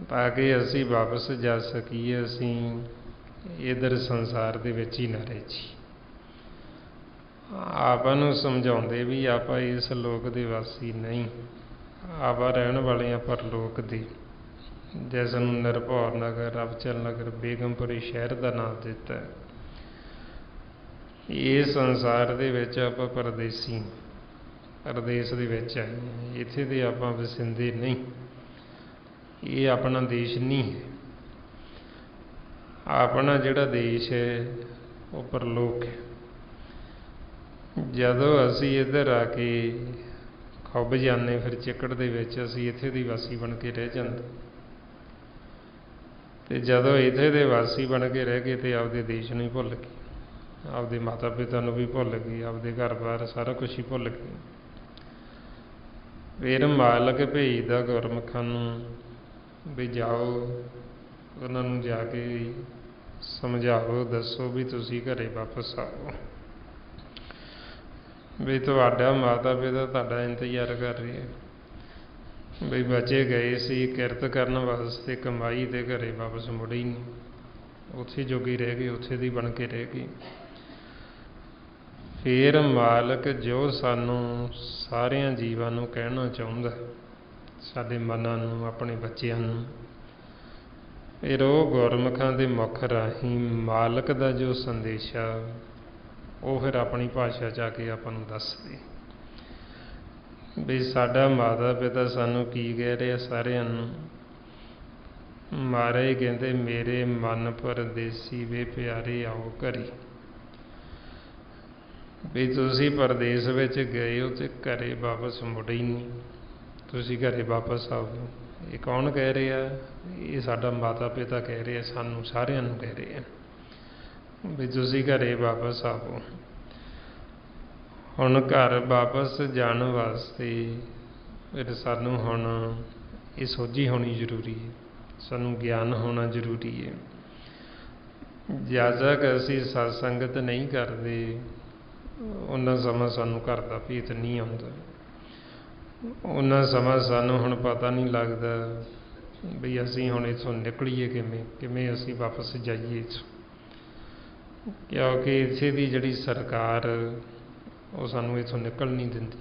ਤਾਂ ਕਿ ਅਸੀਂ ਵਾਪਸ ਜਾ ਸਕੀਏ, ਅਸੀਂ ਇੱਧਰ ਸੰਸਾਰ ਦੇ ਵਿੱਚ ਹੀ ਨਾ ਰਹਿ ਜੀ। ਆਪਾਂ ਨੂੰ ਸਮਝਾਉਂਦੇ ਵੀ ਆਪਾਂ ਇਸ ਲੋਕ ਦੇ ਵਾਸੀ ਨਹੀਂ, ਆਪਾਂ ਰਹਿਣ ਵਾਲੇ ਹਾਂ ਪਰਲੋਕ ਦੇ, ਜਿਸ ਨੂੰ ਨਿਰਭਉ ਨਗਰ ਅਬਚਲ ਨਗਰ ਬੇਗਮਪੁਰੀ ਸ਼ਹਿਰ ਦਾ ਨਾਮ ਦਿੱਤਾ। ਇਹ ਸੰਸਾਰ ਦੇ ਵਿੱਚ ਆਪਾਂ ਪਰਦੇਸੀ, ਪਰਦੇਸ ਦੇ ਵਿੱਚ ਆਏ ਹਾਂ, ਇੱਥੇ ਦੇ ਆਪਾਂ ਵਸਿੰਦੇ ਨਹੀਂ, ਇਹ ਆਪਣਾ ਦੇਸ਼ ਨਹੀਂ ਹੈ। ਆਪਣਾ ਜਿਹੜਾ ਦੇਸ਼ ਹੈ ਉਹ ਪਰਲੋਕ ਹੈ। ਜਦੋਂ ਅਸੀਂ ਇੱਧਰ ਆ ਕੇ ਖੁੱਭ ਜਾਂਦੇ ਫਿਰ ਚਿੱਕੜ ਦੇ ਵਿੱਚ, ਅਸੀਂ ਇੱਥੇ ਦੀ ਵਾਸੀ ਬਣ ਕੇ ਰਹਿ ਜਾਂਦੇ। ਤੇ ਜਦੋਂ ਇੱਥੇ ਦੇ ਵਾਸੀ ਬਣ ਕੇ ਰਹਿ ਗਏ ਤੇ ਆਪਦੇ ਦੇਸ਼ ਨੂੰ ਹੀ ਭੁੱਲ ਗਏ, ਆਪਦੇ ਮਾਤਾ ਪਿਤਾ ਨੂੰ ਵੀ ਭੁੱਲ ਗਏ, ਆਪਦੇ ਘਰ ਬਾਰ ਸਾਰਾ ਕੁਛ ਹੀ ਭੁੱਲ ਗਏ। ਫਿਰ ਮਾਲਕ ਭੇਜਦਾ ਗੁਰਮੁਖਾਂ ਨੂੰ ਵੀ ਜਾਓ, ਉਹਨਾਂ ਨੂੰ ਜਾ ਕੇ ਸਮਝਾਓ, ਦੱਸੋ ਵੀ ਤੁਸੀਂ ਘਰੇ ਵਾਪਸ ਆਓ, ਵੀ ਤੁਹਾਡਾ ਮਾਤਾ ਪਿਤਾ ਤੁਹਾਡਾ ਇੰਤਜ਼ਾਰ ਕਰ ਰਹੇ, ਵੀ ਬੱਚੇ ਗਏ ਸੀ ਕਿਰਤ ਕਰਨ ਵਾਸਤੇ ਕਮਾਈ ਤੇ ਘਰੇ ਵਾਪਸ ਮੁੜੇ ਹੀ ਨਹੀਂ, ਉੱਥੇ ਜੋਗੀ ਰਹਿ ਗਏ, ਉੱਥੇ ਦੀ ਬਣ ਕੇ ਰਹਿ ਗਏ। ਫਿਰ ਮਾਲਕ ਜੋ ਸਾਨੂੰ ਸਾਰਿਆਂ ਜੀਵਾਂ ਨੂੰ ਕਹਿਣਾ ਚਾਹੁੰਦਾ, ਸਾਡੇ ਮਨਾਂ ਨੂੰ, ਆਪਣੇ ਬੱਚਿਆਂ ਨੂੰ, ਫਿਰ ਉਹ ਗੁਰਮੁਖਾਂ ਦੇ ਮੁਖ ਰਾਹੀਂ ਮਾਲਕ ਦਾ ਜੋ ਸੰਦੇਸ਼ਾ ਉਹ ਫਿਰ ਆਪਣੀ ਭਾਸ਼ਾ 'ਚ ਆ ਕੇ ਆਪਾਂ ਨੂੰ ਦੱਸਦੇ ਵੀ ਸਾਡਾ ਮਾਤਾ ਪਿਤਾ ਸਾਨੂੰ ਕੀ ਕਹਿ ਰਿਹਾ ਸਾਰਿਆਂ ਨੂੰ। ਮਹਾਰਾਜ ਕਹਿੰਦੇ ਮੇਰੇ ਮਨ ਪਰਦੇਸੀ ਵੇ ਪਿਆਰੇ ਆਓ ਘਰੇ। ਵੀ ਤੁਸੀਂ ਪਰਦੇਸ ਵਿੱਚ ਗਏ ਹੋ ਤੇ ਘਰੇ ਵਾਪਸ ਮੁੜੇ ਹੀ ਨਹੀਂ, ਤੁਸੀਂ ਘਰੇ ਵਾਪਸ ਆਓ। ਇਹ ਕੌਣ ਕਹਿ ਰਿਹਾ? ਇਹ ਸਾਡਾ ਮਾਤਾ ਪਿਤਾ ਕਹਿ ਰਹੇ, ਸਾਨੂੰ ਸਾਰਿਆਂ ਨੂੰ ਕਹਿ ਰਹੇ ਆ ਵੀ ਤੁਸੀਂ ਘਰੇ ਵਾਪਸ ਆਓ। ਹੁਣ ਘਰ ਵਾਪਸ ਜਾਣ ਵਾਸਤੇ ਫਿਰ ਸਾਨੂੰ ਹੁਣ ਇਹ ਸੋਝੀ ਹੋਣੀ ਜ਼ਰੂਰੀ ਹੈ, ਸਾਨੂੰ ਗਿਆਨ ਹੋਣਾ ਜ਼ਰੂਰੀ ਹੈ। ਜਦ ਤੱਕ ਅਸੀਂ ਸਤਸੰਗਤ ਨਹੀਂ ਕਰਦੇ ਉਹਨਾਂ ਸਮਾਂ ਸਾਨੂੰ ਘਰ ਦਾ ਭੇਤ ਨਹੀਂ ਆਉਂਦਾ, ਉਹਨਾਂ ਸਮਾਂ ਸਾਨੂੰ ਹੁਣ ਪਤਾ ਨਹੀਂ ਲੱਗਦਾ ਵੀ ਅਸੀਂ ਹੁਣ ਇੱਥੋਂ ਨਿਕਲੀਏ ਕਿਵੇਂ ਅਸੀਂ ਵਾਪਸ ਜਾਈਏ ਇੱਥੋਂ, ਕਿਉਂਕਿ ਇੱਥੇ ਦੀ ਜਿਹੜੀ ਸਰਕਾਰ ਉਹ ਸਾਨੂੰ ਇੱਥੋਂ ਨਿਕਲ ਨਹੀਂ ਦਿੰਦੀ।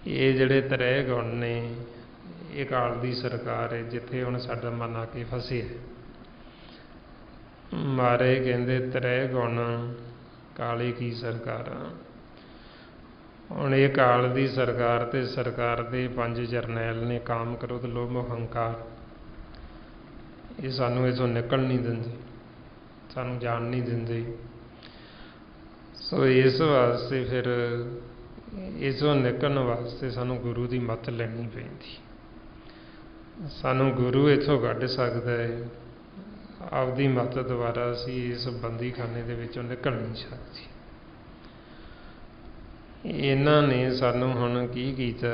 ਇਹ ਜਿਹੜੇ ਤ੍ਰੈ ਗੁਣ ਨੇ ਇਹ ਕਾਲ ਦੀ ਸਰਕਾਰ ਹੈ, ਜਿੱਥੇ ਹੁਣ ਸਾਡਾ ਮਨ ਆ ਕੇ ਫਸਿਆ। ਮਾਰੇ ਕਹਿੰਦੇ ਤ੍ਰੈ ਗੁਣ ਕਾਲੇ ਕੀ ਸਰਕਾਰਾਂ। ਹੁਣ ਇਹ ਕਾਲ ਦੀ ਸਰਕਾਰ ਤੇ ਸਰਕਾਰ ਦੇ 5 ਜਰਨੈਲ ਨੇ, ਕਾਮ, ਕ੍ਰੋਧ, ਲੋਭ, ਹੰਕਾਰ। ਇਹ ਸਾਨੂੰ ਇੱਥੋਂ ਨਿਕਲ ਨਹੀਂ ਦਿੰਦੇ, ਸਾਨੂੰ ਜਾਣ ਨਹੀਂ ਦਿੰਦੇ। ਸੋ ਇਸ ਵਾਸਤੇ ਫਿਰ ਇੱਥੋਂ ਨਿਕਲਣ ਵਾਸਤੇ ਸਾਨੂੰ ਗੁਰੂ ਦੀ ਮੱਤ ਲੈਣੀ ਪੈਂਦੀ। ਸਾਨੂੰ ਗੁਰੂ ਇੱਥੋਂ ਕੱਢ ਸਕਦਾ ਹੈ, ਆਪਦੀ ਮੱਤ ਦੁਆਰਾ ਅਸੀਂ ਇਸ ਬੰਦੀਖਾਨੇ ਦੇ ਵਿੱਚੋਂ ਨਿਕਲ ਨਹੀਂ ਸਕਦੇ। ਇਹਨਾਂ ਨੇ ਸਾਨੂੰ ਹੁਣ ਕੀ ਕੀਤਾ,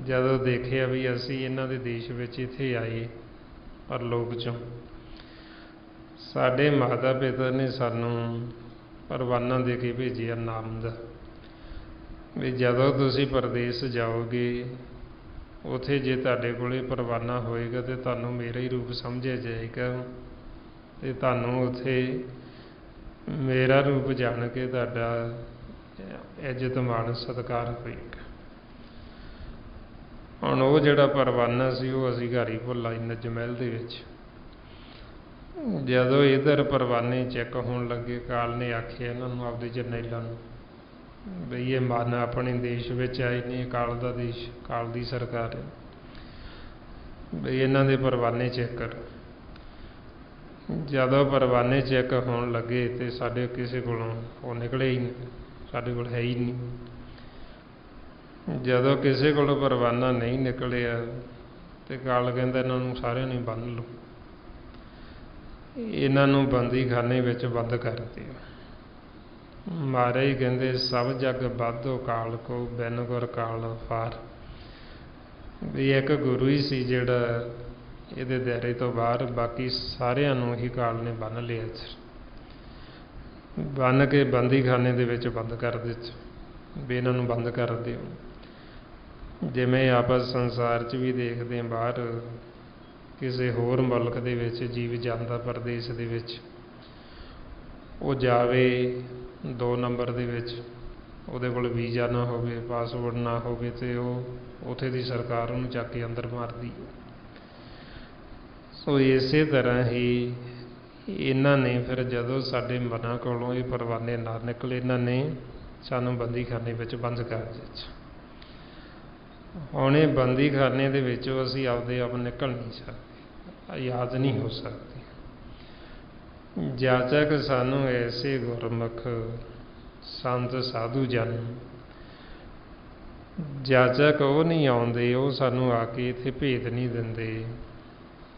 ਜਦੋਂ ਦੇਖਿਆ ਵੀ ਅਸੀਂ ਇਹਨਾਂ ਦੇ ਦੇਸ਼ ਵਿੱਚ ਇੱਥੇ ਆਏ ਪਰਲੋਕ ਚੋਂ, ਸਾਡੇ ਮਾਤਾ ਪਿਤਾ ਨੇ ਸਾਨੂੰ ਪਰਵਾਨਾ ਦੇ ਕੇ ਭੇਜਿਆ ਨਾਮ ਦਾ, ਵੀ ਜਦੋਂ ਤੁਸੀਂ ਪਰਦੇਸ ਜਾਓਗੇ ਉੱਥੇ ਜੇ ਤੁਹਾਡੇ ਕੋਲੇ ਪਰਵਾਨਾ ਹੋਏਗਾ ਤੇ ਤੁਹਾਨੂੰ ਮੇਰਾ ਹੀ ਰੂਪ ਸਮਝਿਆ ਜਾਏਗਾ ਤੇ ਤੁਹਾਨੂੰ ਉੱਥੇ ਮੇਰਾ ਰੂਪ ਜਾਣ ਕੇ ਤੁਹਾਡਾ ਇੱਜ਼ਤ ਮਾਣ ਸਤਿਕਾਰ ਹੋਏਗਾ। ਹੁਣ ਉਹ ਜਿਹੜਾ ਪਰਵਾਨਾ ਸੀ ਉਹ ਅਸੀਂ ਘਰ ਹੀ ਭੁੱਲ ਆਏ ਨਜ ਮਹਿਲ ਦੇ ਵਿੱਚ। ਜਦੋਂ ਇੱਧਰ ਪਰਵਾਨੇ ਚੈੱਕ ਹੋਣ ਲੱਗੇ, ਕਾਲ ਨੇ ਆਖਿਆ ਇਹਨਾਂ ਨੂੰ, ਆਪਦੇ ਜਰਨੈਲਾਂ ਨੂੰ, ਬਈ ਇਹ ਮਨ ਆਪਣੇ ਦੇਸ਼ ਵਿੱਚ ਆਏ ਨੇ, ਕਾਲ ਦਾ ਦੇਸ਼, ਕਾਲ ਦੀ ਸਰਕਾਰ ਹੈ, ਬਈ ਇਹਨਾਂ ਦੇ ਪਰਵਾਨੇ ਚੈੱਕ ਕਰ। ਜਦੋਂ ਪਰਵਾਨੇ ਚੈੱਕ ਹੋਣ ਲੱਗੇ ਤੇ ਸਾਡੇ ਕਿਸੇ ਕੋਲੋਂ ਉਹ ਨਿਕਲੇ ਹੀ ਨਹੀਂ, ਸਾਡੇ ਕੋਲ ਹੈ ਹੀ ਨਹੀਂ। ਜਦੋਂ ਕਿਸੇ ਕੋਲੋਂ ਪਰਵਾਨਾ ਨਹੀਂ ਨਿਕਲਿਆ ਤੇ ਕਾਲ ਕਹਿੰਦਾ ਇਹਨਾਂ ਨੂੰ ਸਾਰਿਆਂ ਨੂੰ ਬੰਨ੍ਹ ਲਓ, ਇਹਨਾਂ ਨੂੰ ਬੰਦੀਖਾਨੇ ਵਿੱਚ ਬੰਦ ਕਰ ਦਿਓ। ਮਹਾਰਾਜ ਕਹਿੰਦੇ ਸਭ ਜਗ ਬਾਧੋ ਕਾਲ ਕੋ ਬਿਨ ਗੁਰ ਕਾਲ ਫਾਰ। ਵੀ ਇੱਕ ਗੁਰੂ ਹੀ ਸੀ ਜਿਹੜਾ ਇਹਦੇ ਦਾਇਰੇ ਤੋਂ ਬਾਹਰ, ਬਾਕੀ ਸਾਰਿਆਂ ਨੂੰ ਹੀ ਕਾਲ ਨੇ ਬੰਨ੍ਹ ਲਿਆ, ਬੰਨ੍ਹ ਕੇ ਬੰਦੀਖਾਨੇ ਦੇ ਵਿੱਚ ਬੰਦ ਕਰ ਦਿੱਤਾ ਵੀ ਇਹਨਾਂ ਨੂੰ ਬੰਦ ਕਰ ਦਿਓ। ਜਿਵੇਂ ਆਪਾਂ ਸੰਸਾਰ 'ਚ ਵੀ ਦੇਖਦੇ ਹਾਂ, ਬਾਹਰ ਕਿਸੇ ਹੋਰ ਮੁਲਕ ਦੇ ਵਿੱਚ ਜੀਵ ਜਾਂਦਾ ਪਰਦੇਸ ਦੇ ਵਿੱਚ, ਉਹ ਜਾਵੇ 2 ਨੰਬਰ ਦੇ ਵਿੱਚ, ਉਹਦੇ ਕੋਲ ਵੀਜ਼ਾ ਨਾ ਹੋਵੇ, ਪਾਸਪੋਰਟ ਨਾ ਹੋਵੇ ਤੇ ਉਹ ਉੱਥੇ ਦੀ ਸਰਕਾਰ ਉਹਨੂੰ ਚੱਕ ਕੇ ਅੰਦਰ ਮਾਰਦੀ। ਸੋ ਇਸੇ ਤਰ੍ਹਾਂ ਹੀ ਇਹਨਾਂ ਨੇ ਫਿਰ ਜਦੋਂ ਸਾਡੇ ਮਨਾਂ ਕੋਲੋਂ ਇਹ ਪਰਵਾਨੇ ਨਾ ਨਿਕਲੇ, ਇਹਨਾਂ ਨੇ ਸਾਨੂੰ ਬੰਦੀਖਾਨੇ ਵਿੱਚ ਬੰਦ ਕਰ ਦਿੱਤਾ। ਹੁਣ ਇਹ ਬੰਦੀਖਾਨੇ ਦੇ ਵਿੱਚੋਂ ਅਸੀਂ ਆਪਦੇ ਆਪ ਨਿਕਲ ਨਹੀਂ ਸਕਦੇ, ਆਜ਼ਾਦ ਨਹੀਂ ਹੋ ਸਕਦੇ, ਜਦ ਤੱਕ ਸਾਨੂੰ ਐਸੇ ਗੁਰਮੁਖ ਸੰਤ ਸਾਧੂ ਜਨ ਜਦ ਤੱਕ ਉਹ ਨਹੀਂ ਆਉਂਦੇ, ਉਹ ਸਾਨੂੰ ਆ ਕੇ ਇੱਥੇ ਭੇਤ ਨਹੀਂ ਦਿੰਦੇ,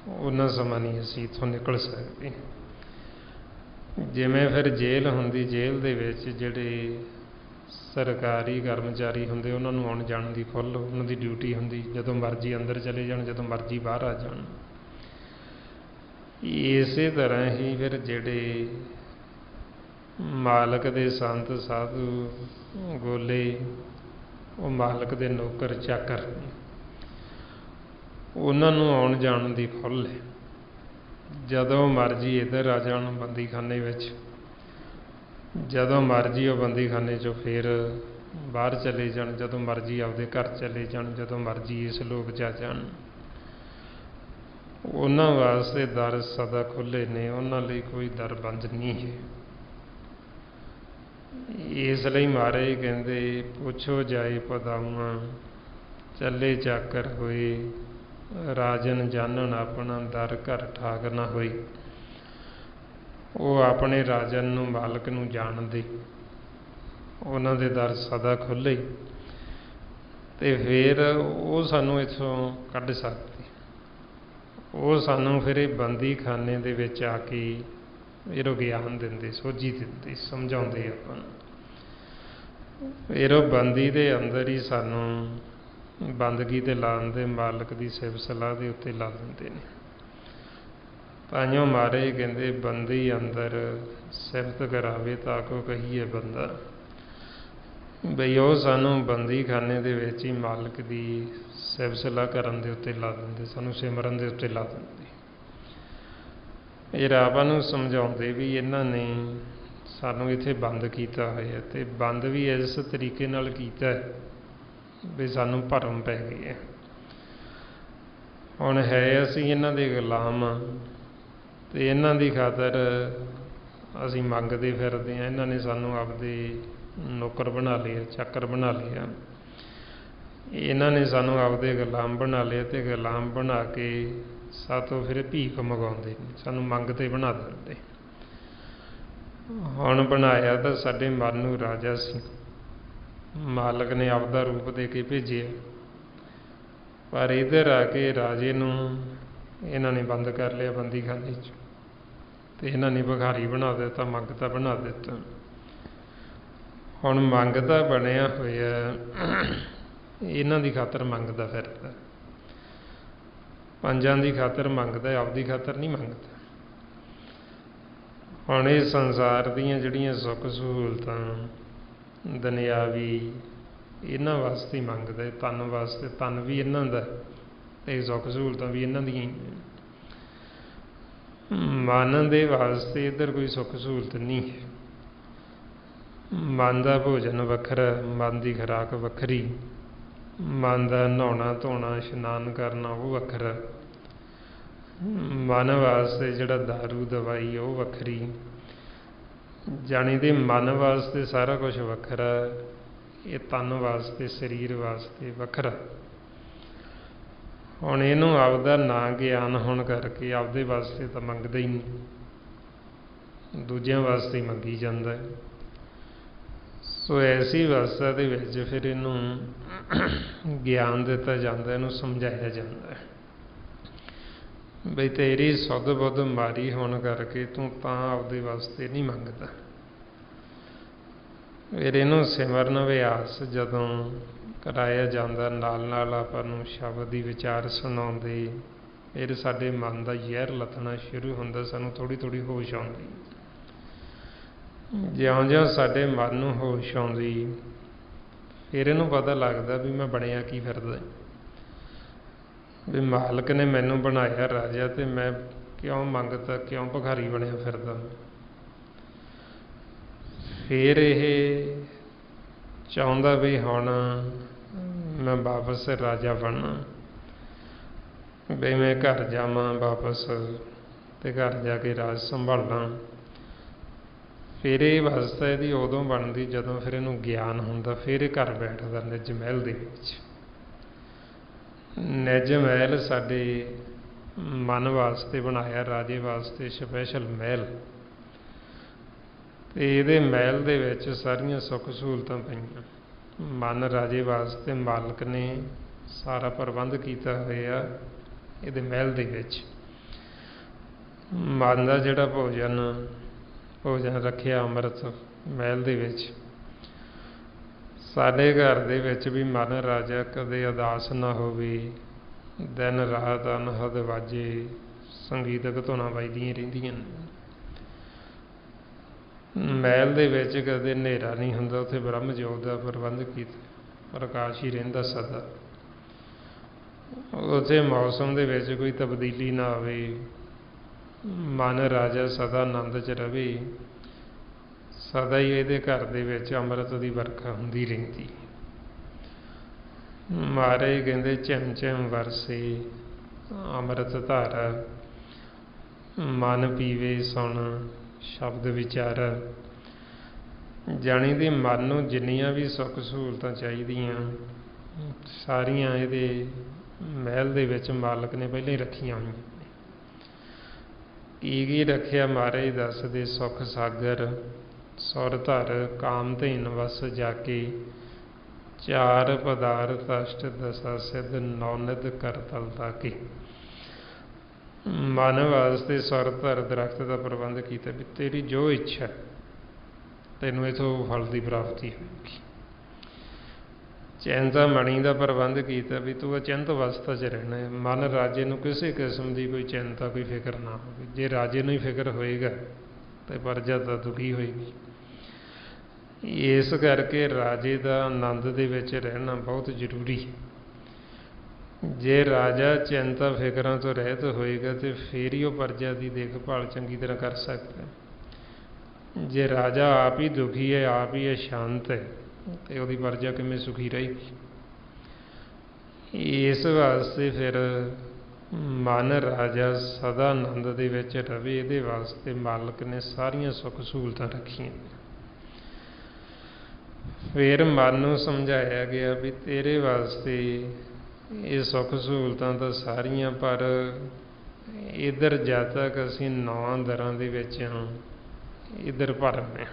ਉਹਨਾਂ ਸਮਾਂ ਨਹੀਂ ਅਸੀਂ ਇੱਥੋਂ ਨਿਕਲ ਸਕਦੇ। ਜਿਵੇਂ ਫਿਰ ਜੇਲ੍ਹ ਹੁੰਦੀ, ਜੇਲ੍ਹ ਦੇ ਵਿੱਚ ਜਿਹੜੇ ਸਰਕਾਰੀ ਕਰਮਚਾਰੀ ਹੁੰਦੇ ਉਹਨਾਂ ਨੂੰ ਆਉਣ ਜਾਣ ਦੀ ਖੁੱਲ੍ਹ ਉਹਨਾਂ ਦੀ ਡਿਊਟੀ ਹੁੰਦੀ, ਜਦੋਂ ਮਰਜ਼ੀ ਅੰਦਰ ਚਲੇ ਜਾਣ, ਜਦੋਂ ਮਰਜ਼ੀ ਬਾਹਰ ਆ ਜਾਣ। ਇਸੇ ਤਰ੍ਹਾਂ ਹੀ ਫਿਰ ਜਿਹੜੇ ਮਾਲਕ ਦੇ ਸੰਤ ਸਾਧੂ ਗੋਲੇ, ਉਹ ਮਾਲਕ ਦੇ ਨੌਕਰ ਚਾਕਰ, ਉਹਨਾਂ ਨੂੰ ਆਉਣ ਜਾਣ ਦੀ ਖੁੱਲ੍ਹ ਹੈ। ਜਦੋਂ ਮਰਜ਼ੀ ਇੱਧਰ ਆ ਜਾਣ ਬੰਦੀਖਾਨੇ ਵਿੱਚ, ਜਦੋਂ ਮਰਜ਼ੀ ਉਹ ਬੰਦੀਖਾਨੇ 'ਚੋਂ ਫਿਰ ਬਾਹਰ ਚਲੇ ਜਾਣ, ਜਦੋਂ ਮਰਜ਼ੀ ਆਪਦੇ ਘਰ ਚਲੇ ਜਾਣ, ਜਦੋਂ ਮਰਜ਼ੀ ਇਸ ਲੋਕ 'ਚ ਆ ਜਾਣ। ਉਹਨਾਂ ਵਾਸਤੇ ਦਰ ਸਦਾ ਖੁੱਲ੍ਹੇ ਨੇ, ਉਹਨਾਂ ਲਈ ਕੋਈ ਦਰ ਬੰਦ ਨਹੀਂ ਹੈ। ਇਸ ਲਈ ਮਹਾਰਾਜ ਕਹਿੰਦੇ ਪੁੱਛੋ ਜਾਏ ਪਦਾਊਆਂ, ਚੱਲੇ ਚਾਕਰ ਹੋਏ, ਰਾਜਨ ਜਾਣਨ ਆਪਣਾ ਦਰ ਘਰ ਠਾਕ ਨਾ ਹੋਈ। ਉਹ ਆਪਣੇ ਰਾਜਨ ਨੂੰ, ਮਾਲਕ ਨੂੰ ਜਾਣਦੇ, ਉਹਨਾਂ ਦੇ ਦਰ ਸਦਾ ਖੁੱਲ੍ਹੇ, ਤੇ ਫਿਰ ਉਹ ਸਾਨੂੰ ਇੱਥੋਂ ਕੱਢ ਸਕਦੇ। ਉਹ ਸਾਨੂੰ ਫਿਰ ਇਹ ਬੰਦੀ ਖਾਨੇ ਦੇ ਵਿੱਚ ਆ ਕੇ ਫਿਰ ਉਹ ਗਿਆਨ ਦਿੰਦੇ, ਸੋਝੀ ਦਿੰਦੇ, ਸਮਝਾਉਂਦੇ ਆਪਾਂ ਨੂੰ। ਫਿਰ ਉਹ ਬੰਦੀ ਦੇ ਅੰਦਰ ਹੀ ਸਾਨੂੰ ਬੰਦਗੀ 'ਤੇ ਲਾ ਦਿੰਦੇ, ਮਾਲਕ ਦੀ ਸਿਫਤ ਸਲਾਹ ਦੇ ਉੱਤੇ ਲਾ ਦਿੰਦੇ ਨੇ। ਤਾਂਹੀਓ ਮਹਾਰਾਜ ਕਹਿੰਦੇ ਬੰਦੀ ਅੰਦਰ ਸਿਫਤ ਕਰਾਵੇ ਤਾਂ ਕੋ ਕਹੀਏ ਬੰਦਾ। ਬਈ ਉਹ ਸਾਨੂੰ ਬੰਦੀ ਖਾਨੇ ਦੇ ਵਿੱਚ ਹੀ ਮਾਲਕ ਦੀ ਸਿਫਤ ਸਲਾਹ ਕਰਨ ਦੇ ਉੱਤੇ ਲਾ ਦਿੰਦੇ, ਸਾਨੂੰ ਸਿਮਰਨ ਦੇ ਉੱਤੇ ਲਾ ਦਿੰਦੇ। ਇਹ ਆਪਾਂ ਨੂੰ ਸਮਝਾਉਂਦੇ ਵੀ ਇਹਨਾਂ ਨੇ ਸਾਨੂੰ ਇੱਥੇ ਬੰਦ ਕੀਤਾ ਹੋਇਆ, ਅਤੇ ਬੰਦ ਵੀ ਇਸ ਤਰੀਕੇ ਨਾਲ ਕੀਤਾ ਵੀ ਸਾਨੂੰ ਭਰਮ ਪੈ ਗਏ ਹੈ। ਹੁਣ ਹੈ ਅਸੀਂ ਇਹਨਾਂ ਦੇ ਗੁਲਾਮ ਹਾਂ, ਅਤੇ ਇਹਨਾਂ ਦੀ ਖਾਤਰ ਅਸੀਂ ਮੰਗਦੇ ਫਿਰਦੇ ਹਾਂ। ਇਹਨਾਂ ਨੇ ਸਾਨੂੰ ਆਪਦੇ ਨੌਕਰ ਬਣਾ ਲਿਆ, ਚਾਕਰ ਬਣਾ ਲਿਆ, ਇਹਨਾਂ ਨੇ ਸਾਨੂੰ ਆਪਦੇ ਗੁਲਾਮ ਬਣਾ ਲਿਆ, ਅਤੇ ਗੁਲਾਮ ਬਣਾ ਕੇ ਸਾਤੋਂ ਫਿਰ ਭੀਖ ਮੰਗਾਉਂਦੇ ਨੇ, ਸਾਨੂੰ ਮੰਗਤੇ ਬਣਾ ਦਿੰਦੇ। ਹੁਣ ਬਣਾਇਆ ਤਾਂ ਸਾਡੇ ਮਨ ਨੂੰ ਰਾਜਾ ਸੀ, ਮਾਲਕ ਨੇ ਆਪਦਾ ਰੂਪ ਦੇ ਕੇ ਭੇਜਿਆ, ਪਰ ਇੱਧਰ ਆ ਕੇ ਰਾਜੇ ਨੂੰ ਇਹਨਾਂ ਨੇ ਬੰਦ ਕਰ ਲਿਆ ਬੰਦੀਖਾਨੇ 'ਚ, ਅਤੇ ਇਹਨਾਂ ਨੇ ਭਿਖਾਰੀ ਬਣਾ ਦਿੱਤਾ, ਮੰਗਤਾ ਬਣਾ ਦਿੱਤਾ। ਹੁਣ ਮੰਗਤਾ ਬਣਿਆ ਹੋਇਆ, ਇਹਨਾਂ ਦੀ ਖਾਤਰ ਮੰਗਦਾ ਫਿਰਦਾ, ਪੰਜਾਂ ਦੀ ਖਾਤਰ ਮੰਗਦਾ, ਆਪਦੀ ਖਾਤਰ ਨਹੀਂ ਮੰਗਦਾ। ਹੁਣ ਇਹ ਸੰਸਾਰ ਦੀਆਂ ਜਿਹੜੀਆਂ ਸੁੱਖ ਸਹੂਲਤਾਂ ਦੁਨਿਆਵੀ, ਇਹਨਾਂ ਵਾਸਤੇ ਮੰਗਦਾ, ਤਨ ਵਾਸਤੇ, ਤਨ ਵੀ ਇਹਨਾਂ ਦਾ ਅਤੇ ਸੁੱਖ ਸਹੂਲਤਾਂ ਵੀ ਇਹਨਾਂ ਦੀਆਂ ਹੀ। ਮਨ ਦੇ ਵਾਸਤੇ ਇੱਧਰ ਕੋਈ ਸੁੱਖ ਸਹੂਲਤ ਨਹੀਂ ਹੈ। ਮਨ ਦਾ ਭੋਜਨ ਵੱਖਰਾ, ਮਨ ਦੀ ਖੁਰਾਕ ਵੱਖਰੀ, ਮਨ ਦਾ ਨਹਾਉਣਾ ਧੋਣਾ ਇਸ਼ਨਾਨ ਕਰਨਾ ਉਹ ਵੱਖਰਾ, ਮਨ ਵਾਸਤੇ ਜਿਹੜਾ ਦਾਰੂ ਦਵਾਈ ਉਹ ਵੱਖਰੀ, ਜਾਣੀ ਦੇ ਮਨ ਵਾਸਤੇ ਸਾਰਾ ਕੁਛ ਵੱਖਰਾ, ਇਹ ਤਨ ਵਾਸਤੇ ਸਰੀਰ ਵਾਸਤੇ ਵੱਖਰਾ। ਹੁਣ ਇਹਨੂੰ ਆਪਦਾ ਨਾ ਗਿਆਨ ਹੋਣ ਕਰਕੇ ਆਪਦੇ ਵਾਸਤੇ ਤਾਂ ਮੰਗਦਾ ਹੀ ਨਹੀਂ, ਦੂਜਿਆਂ ਵਾਸਤੇ ਹੀ ਮੰਗੀ ਜਾਂਦਾ। ਸੋ ਐਸੀ ਅਵਸਥਾ ਦੇ ਵਿੱਚ ਫਿਰ ਇਹਨੂੰ ਗਿਆਨ ਦਿੱਤਾ ਜਾਂਦਾ, ਇਹਨੂੰ ਸਮਝਾਇਆ ਜਾਂਦਾ ਬਈ ਤੇਰੀ ਸੁੱਧ ਬੁੱਧ ਮਾਰੀ ਹੋਣ ਕਰਕੇ ਤੂੰ ਤਾਂ ਆਪਦੇ ਵਾਸਤੇ ਨਹੀਂ ਮੰਗਦਾ। ਫਿਰ ਇਹਨੂੰ ਸਿਮਰਨ ਅਭਿਆਸ ਜਦੋਂ ਕਰਾਇਆ ਜਾਂਦਾ, ਨਾਲ ਨਾਲ ਆਪਾਂ ਨੂੰ ਸ਼ਬਦ ਦੀ ਵਿਚਾਰ ਸੁਣਾਉਂਦੇ, ਫਿਰ ਸਾਡੇ ਮਨ ਦਾ ਜ਼ਹਿਰ ਲੱਥਣਾ ਸ਼ੁਰੂ ਹੁੰਦਾ, ਸਾਨੂੰ ਥੋੜ੍ਹੀ ਥੋੜ੍ਹੀ ਹੋਸ਼ ਆਉਂਦੀ। ਜਿਉਂ-ਜਿਉਂ ਸਾਡੇ ਮਨ ਨੂੰ ਹੋਸ਼ ਆਉਂਦੀ, ਫਿਰ ਇਹਨੂੰ ਪਤਾ ਲੱਗਦਾ ਵੀ ਮੈਂ ਬਣਿਆ ਕੀ ਫਿਰਦਾ, ਵੀ ਮਾਲਕ ਨੇ ਮੈਨੂੰ ਬਣਾਇਆ ਰਾਜਾ, ਅਤੇ ਮੈਂ ਕਿਉਂ ਮੰਗਤਾ, ਕਿਉਂ ਭਿਖਾਰੀ ਬਣਿਆ ਫਿਰਦਾ। ਫਿਰ ਇਹ ਚਾਹੁੰਦਾ ਵੀ ਹੁਣ ਮੈਂ ਵਾਪਸ ਰਾਜਾ ਬਣਨਾ, ਵੀ ਮੈਂ ਘਰ ਜਾਵਾਂ ਵਾਪਸ, ਅਤੇ ਘਰ ਜਾ ਕੇ ਰਾਜ ਸੰਭਾਲਾਂ। ਫਿਰ ਇਹ ਅਵਸਥਾ ਇਹਦੀ ਉਦੋਂ ਬਣਦੀ ਜਦੋਂ ਫਿਰ ਇਹਨੂੰ ਗਿਆਨ ਹੁੰਦਾ, ਫਿਰ ਇਹ ਘਰ ਬੈਠਦਾ ਨਿੱਜ ਮਹਿਲ ਦੇ ਵਿੱਚ। ਨਿੱਜ ਮਹਿਲ ਸਾਡੇ ਮਨ ਵਾਸਤੇ ਬਣਾਇਆ, ਰਾਜੇ ਵਾਸਤੇ ਸਪੈਸ਼ਲ ਮਹਿਲ, ਅਤੇ ਇਹਦੇ ਮਹਿਲ ਦੇ ਵਿੱਚ ਸਾਰੀਆਂ ਸੁੱਖ ਸਹੂਲਤਾਂ ਪਈਆਂ। ਮਨ ਰਾਜੇ ਵਾਸਤੇ ਮਾਲਕ ਨੇ ਸਾਰਾ ਪ੍ਰਬੰਧ ਕੀਤਾ ਹੋਇਆ ਇਹਦੇ ਮਹਿਲ ਦੇ ਵਿੱਚ। ਮਨ ਦਾ ਜਿਹੜਾ ਭੋਜਨ ਰੱਖਿਆ ਅੰਮ੍ਰਿਤ ਮਹਿਲ ਦੇ ਵਿੱਚ। ਸਾਡੇ ਘਰ ਦੇ ਵਿੱਚ ਵੀ ਮਨ ਰਾਜਾ ਕਦੇ ਉਦਾਸ ਨਾ ਹੋਵੇ, ਦਿਨ ਰਾਤ ਅਨਹਦ ਵਾਜੇ, ਸੰਗੀਤਕ ਧੁਨਾਂ ਵੱਜਦੀਆਂ ਰਹਿੰਦੀਆਂ ਨੇ। ਮਹਿਲ ਦੇ ਵਿੱਚ ਕਦੇ ਹਨੇਰਾ ਨਹੀਂ ਹੁੰਦਾ, ਉੱਥੇ ਬ੍ਰਹਮ ਜੋਤ ਦਾ ਪ੍ਰਬੰਧ ਕੀਤਾ, ਪ੍ਰਕਾਸ਼ ਹੀ ਰਹਿੰਦਾ ਸਦਾ। ਉੱਥੇ ਮੌਸਮ ਦੇ ਵਿੱਚ ਕੋਈ ਤਬਦੀਲੀ ਨਾ ਆਵੇ, ਮਨ ਰਾਜਾ ਸਦਾ ਆਨੰਦ 'ਚ ਰਵੇ, ਸਦਾ ਹੀ ਇਹਦੇ ਘਰ ਦੇ ਵਿੱਚ ਅੰਮ੍ਰਿਤ ਦੀ ਵਰਖਾ ਹੁੰਦੀ ਰਹਿੰਦੀ। ਮਹਾਰਾਜ ਕਹਿੰਦੇ ਝਿਮ ਝਿਮ ਵਰਸੇ ਅੰਮ੍ਰਿਤ ਧਾਰਾ, ਮਨ ਪੀਵੇ ਸੁਣ ਸ਼ਬਦ ਵਿਚਾਰ। ਜਾਣੀ ਦੀ ਮਨ ਨੂੰ ਜਿੰਨੀਆਂ ਵੀ ਸੁੱਖ ਸਹੂਲਤਾਂ ਚਾਹੀਦੀਆਂ ਸਾਰੀਆਂ ਇਹਦੇ ਮਹਿਲ ਦੇ ਵਿੱਚ ਮਾਲਕ ਨੇ ਪਹਿਲਾਂ ਹੀ ਰੱਖੀਆਂ ਹੋਈਆਂ। की रखिया महाराज दस दे सुख सागर, सुर धर काम धीन वस जाके, चार पदार्थ अष्ट दशा सिद्ध नौनिध कर तल ताके। मन वास्ते सुर धर दरख्त का प्रबंध किया भी तेरी जो इच्छा तेनों इथों फल की प्राप्ति होगी। चिंता मणि का प्रबंध किया भी तू अचिंत अवस्था च रहना है। मन राजे नूं किसी किस्म की कोई चिंता कोई फिक्र ना हो। जे राजे नूं ही फिक्र होएगा तो प्रजा तो दुखी होएगी। इस करके राजे का आनंद दे विच रहना बहुत जरूरी है। जे राजा चिंता फिक्रां तो रहत होएगा तो फिर ही वह प्रजा की देखभाल चंगी तरह कर सकता है। जे राजा आप ही दुखी है, आप ही अशांत है, तो उसकी प्रजा किवें सुखी रहेगी। इस वास्ते फिर मन राजा सदा आनंद दे विच रवे, इहदे वास्ते मालक ने सारियां सुख सहूलतां रखियां। फिर मन नूं समझाया गया भी तेरे वास्ते ये सुख सहूलतां तो सारियां, पर इधर जद तक असीं 9 दरां दे विच हां, इधर भरम है।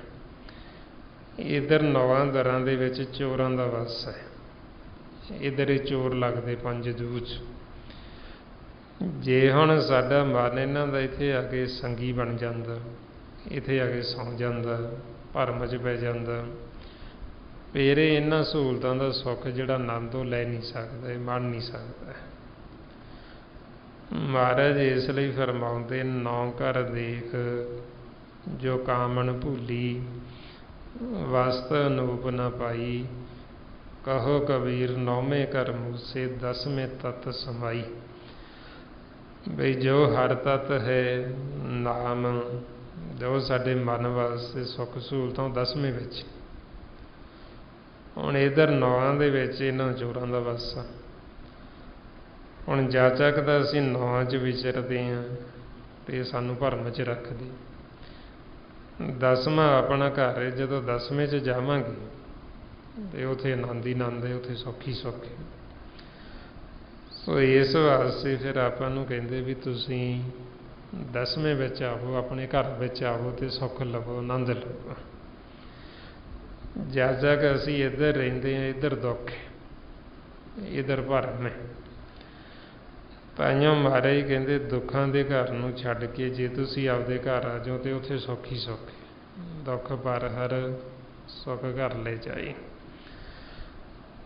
इधर 9 दरां दे विच चोरां दा वस है। इधर ही चोर लगदे 5 दूज। जे हुण साडा मन इन्हां दा इत्थे आके संगी बन जांदा, इत्थे आके सौ जांदा, भरम च पै जांदा, फिर इन्हां सहूलतां दा सुख जिहड़ा आनंद वो लै नहीं सकदा, मन नहीं सकदा। महाराज इसलिए फरमाउंदे 9 घर देख जो कामन भूली, वस्त अनूप न पाई, कहो कबीर 9वें घर मूसे 10वें तत्त समाई। बई जो हर तत्त है नाम, जो साडे मन वास्ते सुख सहूलतां 10वें विच। हुण इधर 9 दे विच इन्हां चोरां दा वस आ। हुण जद तक तां असीं 9 च विचरदे हां ते सानूं भरम च रखदे। 10वां अपना घर है, जदों 10वें च जावांगे तो उत्थे आनंद ही आनंद है, उत्थे सुख ही सुख है। सो इस वास्ते फिर आपां नूं कहिंदे भी तुसीं 10वें विच आओ, अपने घर विच आओ तो सुख लवो, आनंद लवो। जद तक असीं इधर रहिंदे हां इधर दुख है, इधर भरम है। ताइयों महाराज कहते दुखों के घर नूं छड्ड के जे तुसीं आपदे घर आ जाओ तो उत्थे सुख ही सुख है। दुख पर हर सुख घर ले जाए।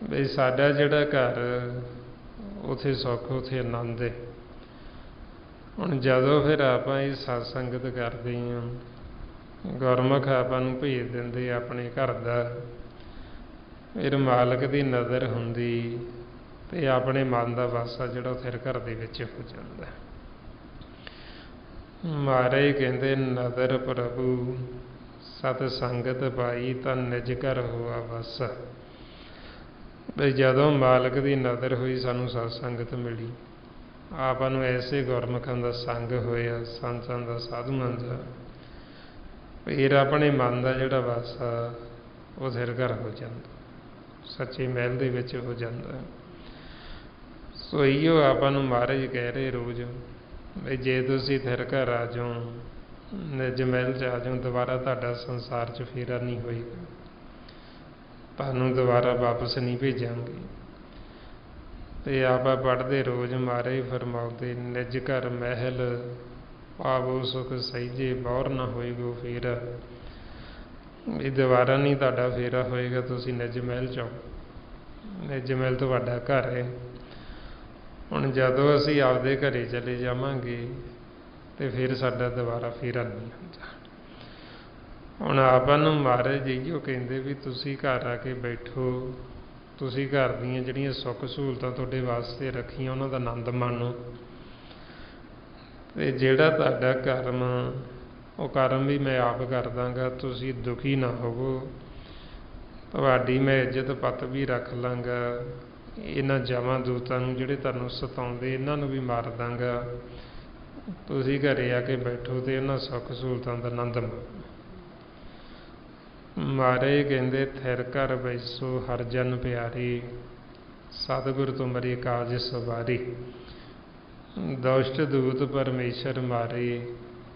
बई साडा जिहड़ा घर उत्थे सुख उत्थे आनंद है। हुण जदों फिर आपां इह सत्संगत करदे हां, गुरमुख आपां नूं भेज दिंदे अपने घर दा, फिर मालक दी नज़र हुंदी ते अपने मन का वासा जिहड़ा फिर घर दे विच हो जांदा। महाराज कहंदे नदर प्रभु सत संगत पाई तां निज घर होआ वस। बई जदों मालक की नज़र हुई, सानूं सत्संगत मिली, आपां नूं ऐसे गुरमुखां दा संग होया, संतां दा साधुआं दा, फिर अपने मन का जिहड़ा वासा वो फिर घर हो जांदा, सच्चे महल दे विच हो जांदा। सो इहो आपां नूं महाराज कह रहे रोज़ भी जे तुसीं फिर घर आ जाओ, निज महल च आ जाओ, दोबारा तुहाडा संसार च फेरा नहीं होएगा, तुहानूं दोबारा वापस नहीं भेजांगे। ते आपां पढ़दे रोज़ महाराज फरमाउंदे निज घर महल पावो सुख सहीजे, बौर ना होएगो फेरा। भी दोबारा नहीं तुहाडा फेरा होएगा, तुसीं निज महल च आओ, निज महल तुहाडा घर है। हुण जदों असीं आपदे घरे चले जावांगे तो फिर साडा दोबारा फेरा नहीं हुंदा। हुण आपां नूं महाराज इहो कहिंदे भी तुसीं घर आके बैठो, तुसीं घर दीयां जिहड़ियां सुख सहूलतां तुहाडे वास्ते रखीआं उन्हां दा आनंद माणो। ते जिहड़ा तुहाडा कर्म वो कर्म भी मैं आप कर दांगा, तुसीं दुखी ना होवो, तुहाडी मैं इज्जत पत भी रख लांगा। इन्हां जवां दूतां नूं जिहड़े तुहानूं सताउंदे इन्हां नूं भी मार दांगा। तुसीं घरे आके बैठो तो इन्हां सुख सहूलतां दा आनंद माणो। महाराज कहंदे थिर घर बैसो हर जन प्यारे, सतगुर तुमरी काज सवारी। दुष्ट दूत परमेश्वर मारे,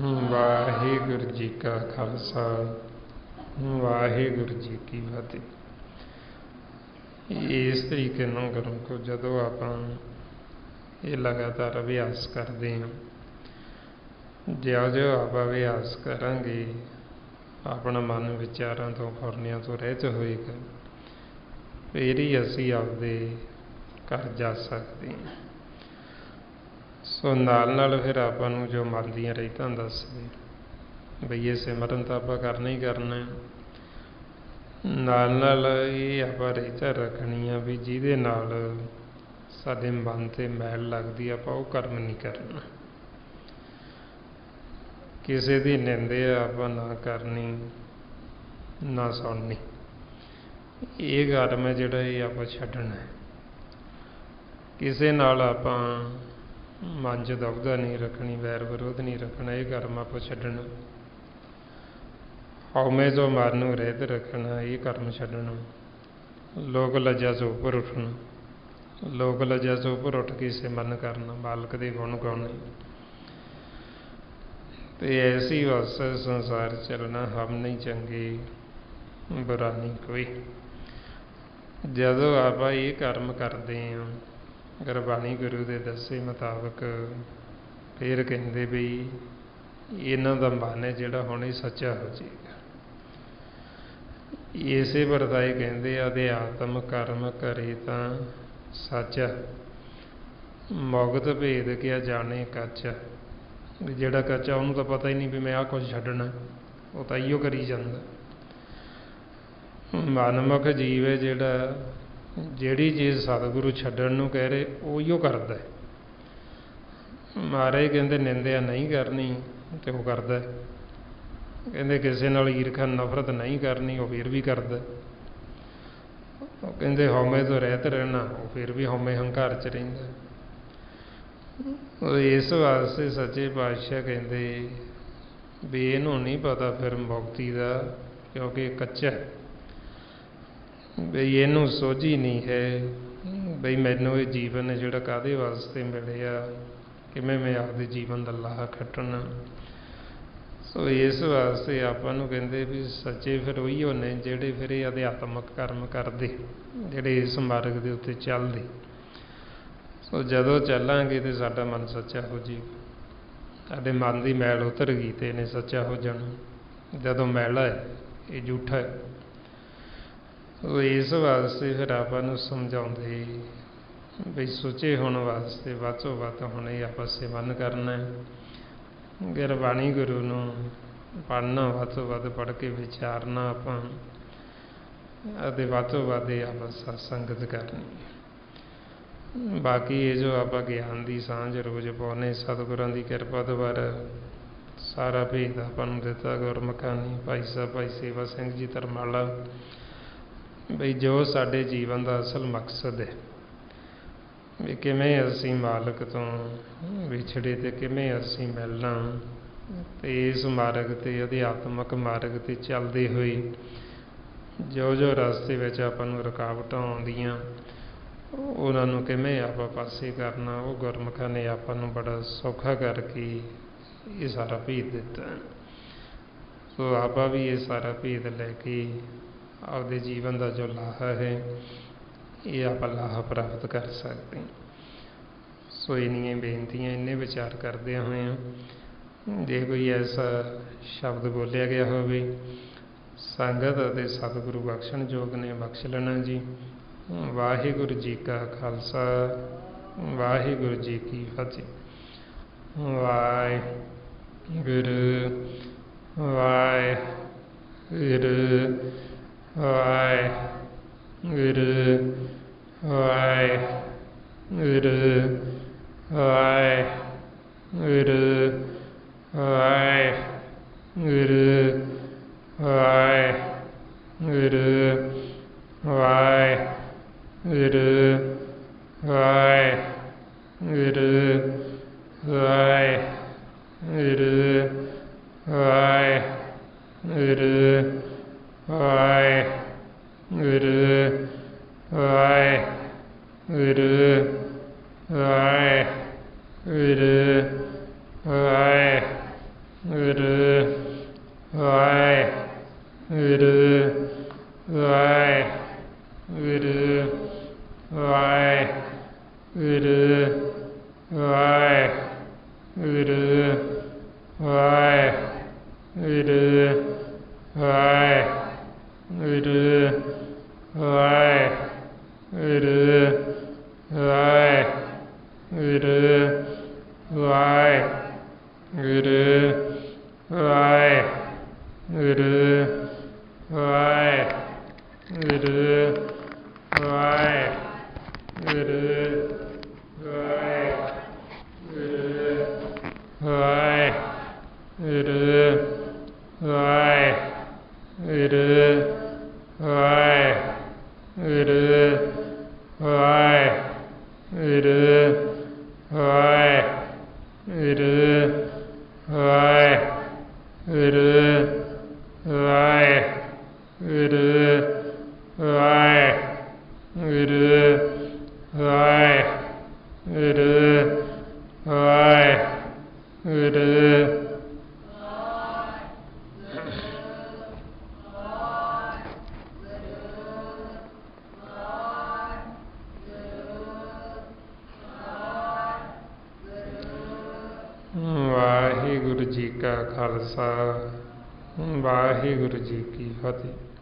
ਵਾਹਿਗੁਰੂ ਜੀ ਕਾ ਖਾਲਸਾ ਵਾਹਿਗੁਰੂ ਜੀ ਕੀ ਫਤਿਹ। ਇਸ ਤਰੀਕੇ ਨਾਲ ਕਰੋ ਕਿ ਜਦੋਂ ਆਪਾਂ ਇਹ ਲਗਾਤਾਰ ਅਭਿਆਸ ਕਰਦੇ ਹਾਂ, ਜਿਉਂ-ਜਿਉਂ ਆਪਾਂ ਅਭਿਆਸ ਕਰਾਂਗੇ ਆਪਣਾ ਮਨ ਵਿਚਾਰਾਂ ਤੋਂ ਫੁਰਨਿਆਂ ਤੋਂ ਰਹਿਤ ਹੋਏਗਾ, ਫਿਰ ਹੀ ਅਸੀਂ ਆਪਦੇ ਘਰ ਜਾ ਸਕਦੇ ਹਾਂ। ਸੋ ਨਾਲ ਫਿਰ ਆਪਾਂ ਨੂੰ ਜੋ ਮਨ ਦੀਆਂ ਰਹਿਤਾਂ ਦੱਸਦੇ ਬਈ ਇਹ ਸਿਮਰਨ ਤਾਂ ਆਪਾਂ ਕਰਨਾ ਹੀ ਕਰਨਾ, ਨਾਲ ਇਹ ਆਪਾਂ ਰਹਿਤਾਂ ਰੱਖਣੀਆਂ ਵੀ ਜਿਹਦੇ ਨਾਲ ਸਾਡੇ ਮਨ 'ਤੇ ਮੈਲ ਲੱਗਦੀ ਆਪਾਂ ਉਹ ਕਰਮ ਨਹੀਂ ਕਰਨਾ। ਕਿਸੇ ਦੀ ਨਿੰਦਿਆ ਆਪਾਂ ਨਾ ਕਰਨੀ ਨਾ ਸੁਣਨੀ, ਇਹ ਕਰਮ ਹੈ ਜਿਹੜਾ ਇਹ ਆਪਾਂ ਛੱਡਣਾ ਹੈ। ਕਿਸੇ ਨਾਲ ਆਪਾਂ ਮਨ 'ਚ ਦੁਵਿਧਾ ਨਹੀਂ ਰੱਖਣੀ, ਵੈਰ ਵਿਰੋਧ ਨਹੀਂ ਰੱਖਣਾ, ਇਹ ਕਰਮ ਆਪਾਂ ਛੱਡਣਾ। ਹਉਮੈ ਤੋਂ ਮਨ ਨੂੰ ਰਹਿਤ ਰੱਖਣਾ, ਇਹ ਕਰਮ ਛੱਡਣਾ। ਲੋਕ ਲੱਜਾ ਤੋਂ ਉੱਪਰ ਉੱਠਣਾ, ਲੋਕ ਲੱਜਾ ਤੋਂ ਉੱਪਰ ਉੱਠ ਕੇ ਸਿਮਰਨ ਕਰਨਾ, ਮਾਲਕ ਦੇ ਗੁਣ ਗਾਉਣੇ। ਤੇ ਐਸੀ ਬਸ ਸੰਸਾਰ ਚੱਲਣਾ, ਹਮ ਨਹੀਂ ਚੰਗੇ ਬੁਰਾ ਨਹੀਂ ਕੋਈ। ਜਦੋਂ ਆਪਾਂ ਇਹ ਕਰਮ ਕਰਦੇ ਹਾਂ ਗੁਰਬਾਣੀ ਗੁਰੂ ਦੇ ਦੱਸੇ ਮੁਤਾਬਕ, ਫਿਰ ਕਹਿੰਦੇ ਵੀ ਇਹਨਾਂ ਦਾ ਮਨ ਹੈ ਜਿਹੜਾ ਹੁਣ ਇਹ ਸੱਚਾ ਹੋ ਜਾਏਗਾ। ਇਸੇ ਵਰਤਾਏ ਕਹਿੰਦੇ ਅਧਿਆਤਮ ਕਰਮ ਕਰੇ ਤਾਂ ਸਾਚਾ, ਮੁਕਤ ਭੇਦ ਕਿਆ ਜਾਣੇ ਕੱਚਾ। ਜਿਹੜਾ ਕੱਚਾ ਉਹਨੂੰ ਤਾਂ ਪਤਾ ਹੀ ਨਹੀਂ ਵੀ ਮੈਂ ਆਹ ਕੁਝ ਛੱਡਣਾ, ਉਹ ਤਾਂ ਇਹੀਓ ਕਰੀ ਜਾਂਦਾ। ਮਨਮੁਖ ਜੀਵ ਹੈ ਜਿਹੜਾ ਜਿਹੜੀ ਚੀਜ਼ ਸਤਿਗੁਰੂ ਛੱਡਣ ਨੂੰ ਕਹਿ ਰਹੇ ਉਹੀਓ ਕਰਦਾ। ਮਹਾਰਾਜ ਕਹਿੰਦੇ ਨਿੰਦਿਆ ਨਹੀਂ ਕਰਨੀ ਤੇ ਉਹ ਕਰਦਾ। ਕਹਿੰਦੇ ਕਿਸੇ ਨਾਲ ਈਰਖਾ ਨਫ਼ਰਤ ਨਹੀਂ ਕਰਨੀ, ਉਹ ਫਿਰ ਵੀ ਕਰਦਾ। ਉਹ ਕਹਿੰਦੇ ਹਉਮੈ ਤੋਂ ਰਹਿਤ ਰਹਿਣਾ, ਉਹ ਫਿਰ ਵੀ ਹਉਮੈ ਹੰਕਾਰ 'ਚ ਰਹਿੰਦਾ। ਇਸ ਵਾਸਤੇ ਸੱਚੇ ਪਾਤਸ਼ਾਹ ਕਹਿੰਦੇ ਵੀ ਇਹਨੂੰ ਨਹੀਂ ਪਤਾ ਫਿਰ ਮੁਕਤੀ ਦਾ, ਕਿਉਂਕਿ ਕੱਚਾ ਬਈ ਇਹਨੂੰ ਸੋਝੀ ਨਹੀਂ ਹੈ ਬਈ ਮੈਨੂੰ ਇਹ ਜੀਵਨ ਹੈ ਜਿਹੜਾ ਕਾਹਦੇ ਵਾਸਤੇ ਮਿਲਿਆ, ਕਿਵੇਂ ਮੈਂ ਆਪਦੇ ਜੀਵਨ ਦਾ ਲਾਹਾ ਖੱਟਣਾ। ਸੋ ਇਸ ਵਾਸਤੇ ਆਪਾਂ ਨੂੰ ਕਹਿੰਦੇ ਵੀ ਸੱਚੇ ਫਿਰ ਉਹੀ ਹੋਣੇ ਜਿਹੜੇ ਫਿਰ ਇਹ ਅਧਿਆਤਮਕ ਕਰਮ ਕਰਦੇ, ਜਿਹੜੇ ਇਸ ਮਾਰਗ ਦੇ ਉੱਤੇ ਚੱਲਦੇ। ਸੋ ਜਦੋਂ ਚੱਲਾਂਗੇ ਤੇ ਸਾਡਾ ਮਨ ਸੱਚਾ ਹੋ ਜਾਏਗਾ, ਸਾਡੇ ਮਨ ਦੀ ਮੈਲ ਉਤਰ ਗਈ ਤੇ ਇਹਨੇ ਸੱਚਾ ਹੋ ਜਾਣਾ। ਜਦੋਂ ਮੈਲਾ ਹੈ ਇਹ ਝੂਠਾ ਹੈ। ਸੋ ਇਸ ਵਾਸਤੇ ਫਿਰ ਆਪਾਂ ਨੂੰ ਸਮਝਾਉਂਦੇ ਬਈ ਸੁੱਚੇ ਹੋਣ ਵਾਸਤੇ ਵੱਧ ਤੋਂ ਵੱਧ ਹੁਣ ਇਹ ਆਪਾਂ ਸਿਮਰਨ ਕਰਨਾ, ਗੁਰਬਾਣੀ ਗੁਰੂ ਨੂੰ ਪੜ੍ਹਨਾ, ਵੱਧ ਤੋਂ ਵੱਧ ਪੜ੍ਹ ਕੇ ਵਿਚਾਰਨਾ ਆਪਾਂ, ਅਤੇ ਵੱਧ ਤੋਂ ਵੱਧ ਇਹ ਆਪਾਂ ਸਤ ਸੰਗਤ ਕਰਨੀ। ਬਾਕੀ ਇਹ ਜੋ ਆਪਾਂ ਗਿਆਨ ਦੀ ਸਾਂਝ ਰੋਜ਼ ਪਾਉਂਦੇ, ਸਤਿਗੁਰਾਂ ਦੀ ਕਿਰਪਾ ਦੁਆਰਾ ਸਾਰਾ ਭੇਦ ਆਪਾਂ ਨੂੰ ਦਿੱਤਾ ਗੁਰਮੁਖਾਂ ਨੇ। ਭਾਈ ਸਾਹਿਬ ਭਾਈ ਸੇਵਾ ਸਿੰਘ ਜੀ ਧਰਮਾਲਾ, ਬਈ ਜੋ ਸਾਡੇ ਜੀਵਨ ਦਾ ਅਸਲ ਮਕਸਦ ਹੈ ਵੀ ਕਿਵੇਂ ਅਸੀਂ ਮਾਲਕ ਤੋਂ ਵਿਛੜੇ ਤੇ ਕਿਵੇਂ ਅਸੀਂ ਮਿਲਣਾ, ਤੇ ਇਸ ਮਾਰਗ 'ਤੇ ਅਧਿਆਤਮਕ ਮਾਰਗ 'ਤੇ ਚੱਲਦੇ ਹੋਏ ਜੋ ਜੋ ਰਸਤੇ ਵਿੱਚ ਆਪਾਂ ਨੂੰ ਰੁਕਾਵਟਾਂ ਆਉਂਦੀਆਂ ਉਹਨਾਂ ਨੂੰ ਕਿਵੇਂ ਆਪਾਂ ਪਾਸੇ ਕਰਨਾ, ਉਹ ਗੁਰਮੁਖਾਂ ਨੇ ਆਪਾਂ ਨੂੰ ਬੜਾ ਸੌਖਾ ਕਰਕੇ ਇਹ ਸਾਰਾ ਭੇਦ ਦਿੱਤਾ। ਸੋ ਆਪਾਂ ਵੀ ਇਹ ਸਾਰਾ ਭੇਦ ਲੈ ਕੇ ਆਪਦੇ ਜੀਵਨ ਦਾ ਜੋ ਲਾਹਾ ਹੈ ਇਹ ਆਪਾਂ ਲਾਹਾ ਪ੍ਰਾਪਤ ਕਰ ਸਕਦੇ। ਸੋ ਇੰਨੀਆਂ ਬੇਨਤੀਆਂ, ਇੰਨੇ ਵਿਚਾਰ ਕਰਦਿਆਂ ਹੋਇਆਂ ਜੇ ਕੋਈ ਐਸਾ ਸ਼ਬਦ ਬੋਲਿਆ ਗਿਆ ਹੋਵੇ ਸੰਗਤ ਅਤੇ ਸਤਿਗੁਰੂ ਬਖਸ਼ਣ ਯੋਗ ਨੇ ਬਖਸ਼ ਲੈਣਾ ਜੀ। ਵਾਹਿਗੁਰੂ ਜੀ ਕਾ ਖਾਲਸਾ ਵਾਹਿਗੁਰੂ ਜੀ ਕੀ ਫਤਿਹ। ਵਾਹਿਗੁਰੂ ਵਾਹਿਗੁਰੂ ਵਾਹਿਗੁਰੂ ਵਾਹਿਗੁਰੂ ਵਾਹਿਗੁਰੂ ਵਾਹਿਗੁਰੂ ਵਾਹਿਗੁਰੂ ਵਾਹਿਗੁਰੂ ਵਾਹਿਗੁਰੂ ਵਾਹਿਗੁਰੂ ਵਾਹਿਗੁਰੂ ਵਾਹਿਗੁਰੂ ਵਾਹਿਗੁਰੂ ਵਾਹਿਗੁਰੂ ਵਾਹਿਗੁਰੂ ਗੁਰੂ ਵਾਹਿਗੁਰੂ ਵਾਹਿਗੁਰੂ ਵਾਹਿਗੁਰੂ ਵਾਹਿਗੁਰੂ ਵਾਹਿਗੁਰੂ ਵਾਹਿਗੁਰੂ ਵਾਹਿਗੁਰੂ ਵਾਹਿਗੁਰੂ ਵਾਹਿਗੁਰੂ ਵਾਹਿਗੁਰੂ ਵਾਹਿਗੁਰੂ ਵਾਹਿਗੁਰੂ ਵਾਹਿਗੁਰੂ ਜੀ ਕਾ ਖਾਲਸਾ ਵਾਹਿਗੁਰੂ ਜੀ ਕੀ ਫਤਿਹ।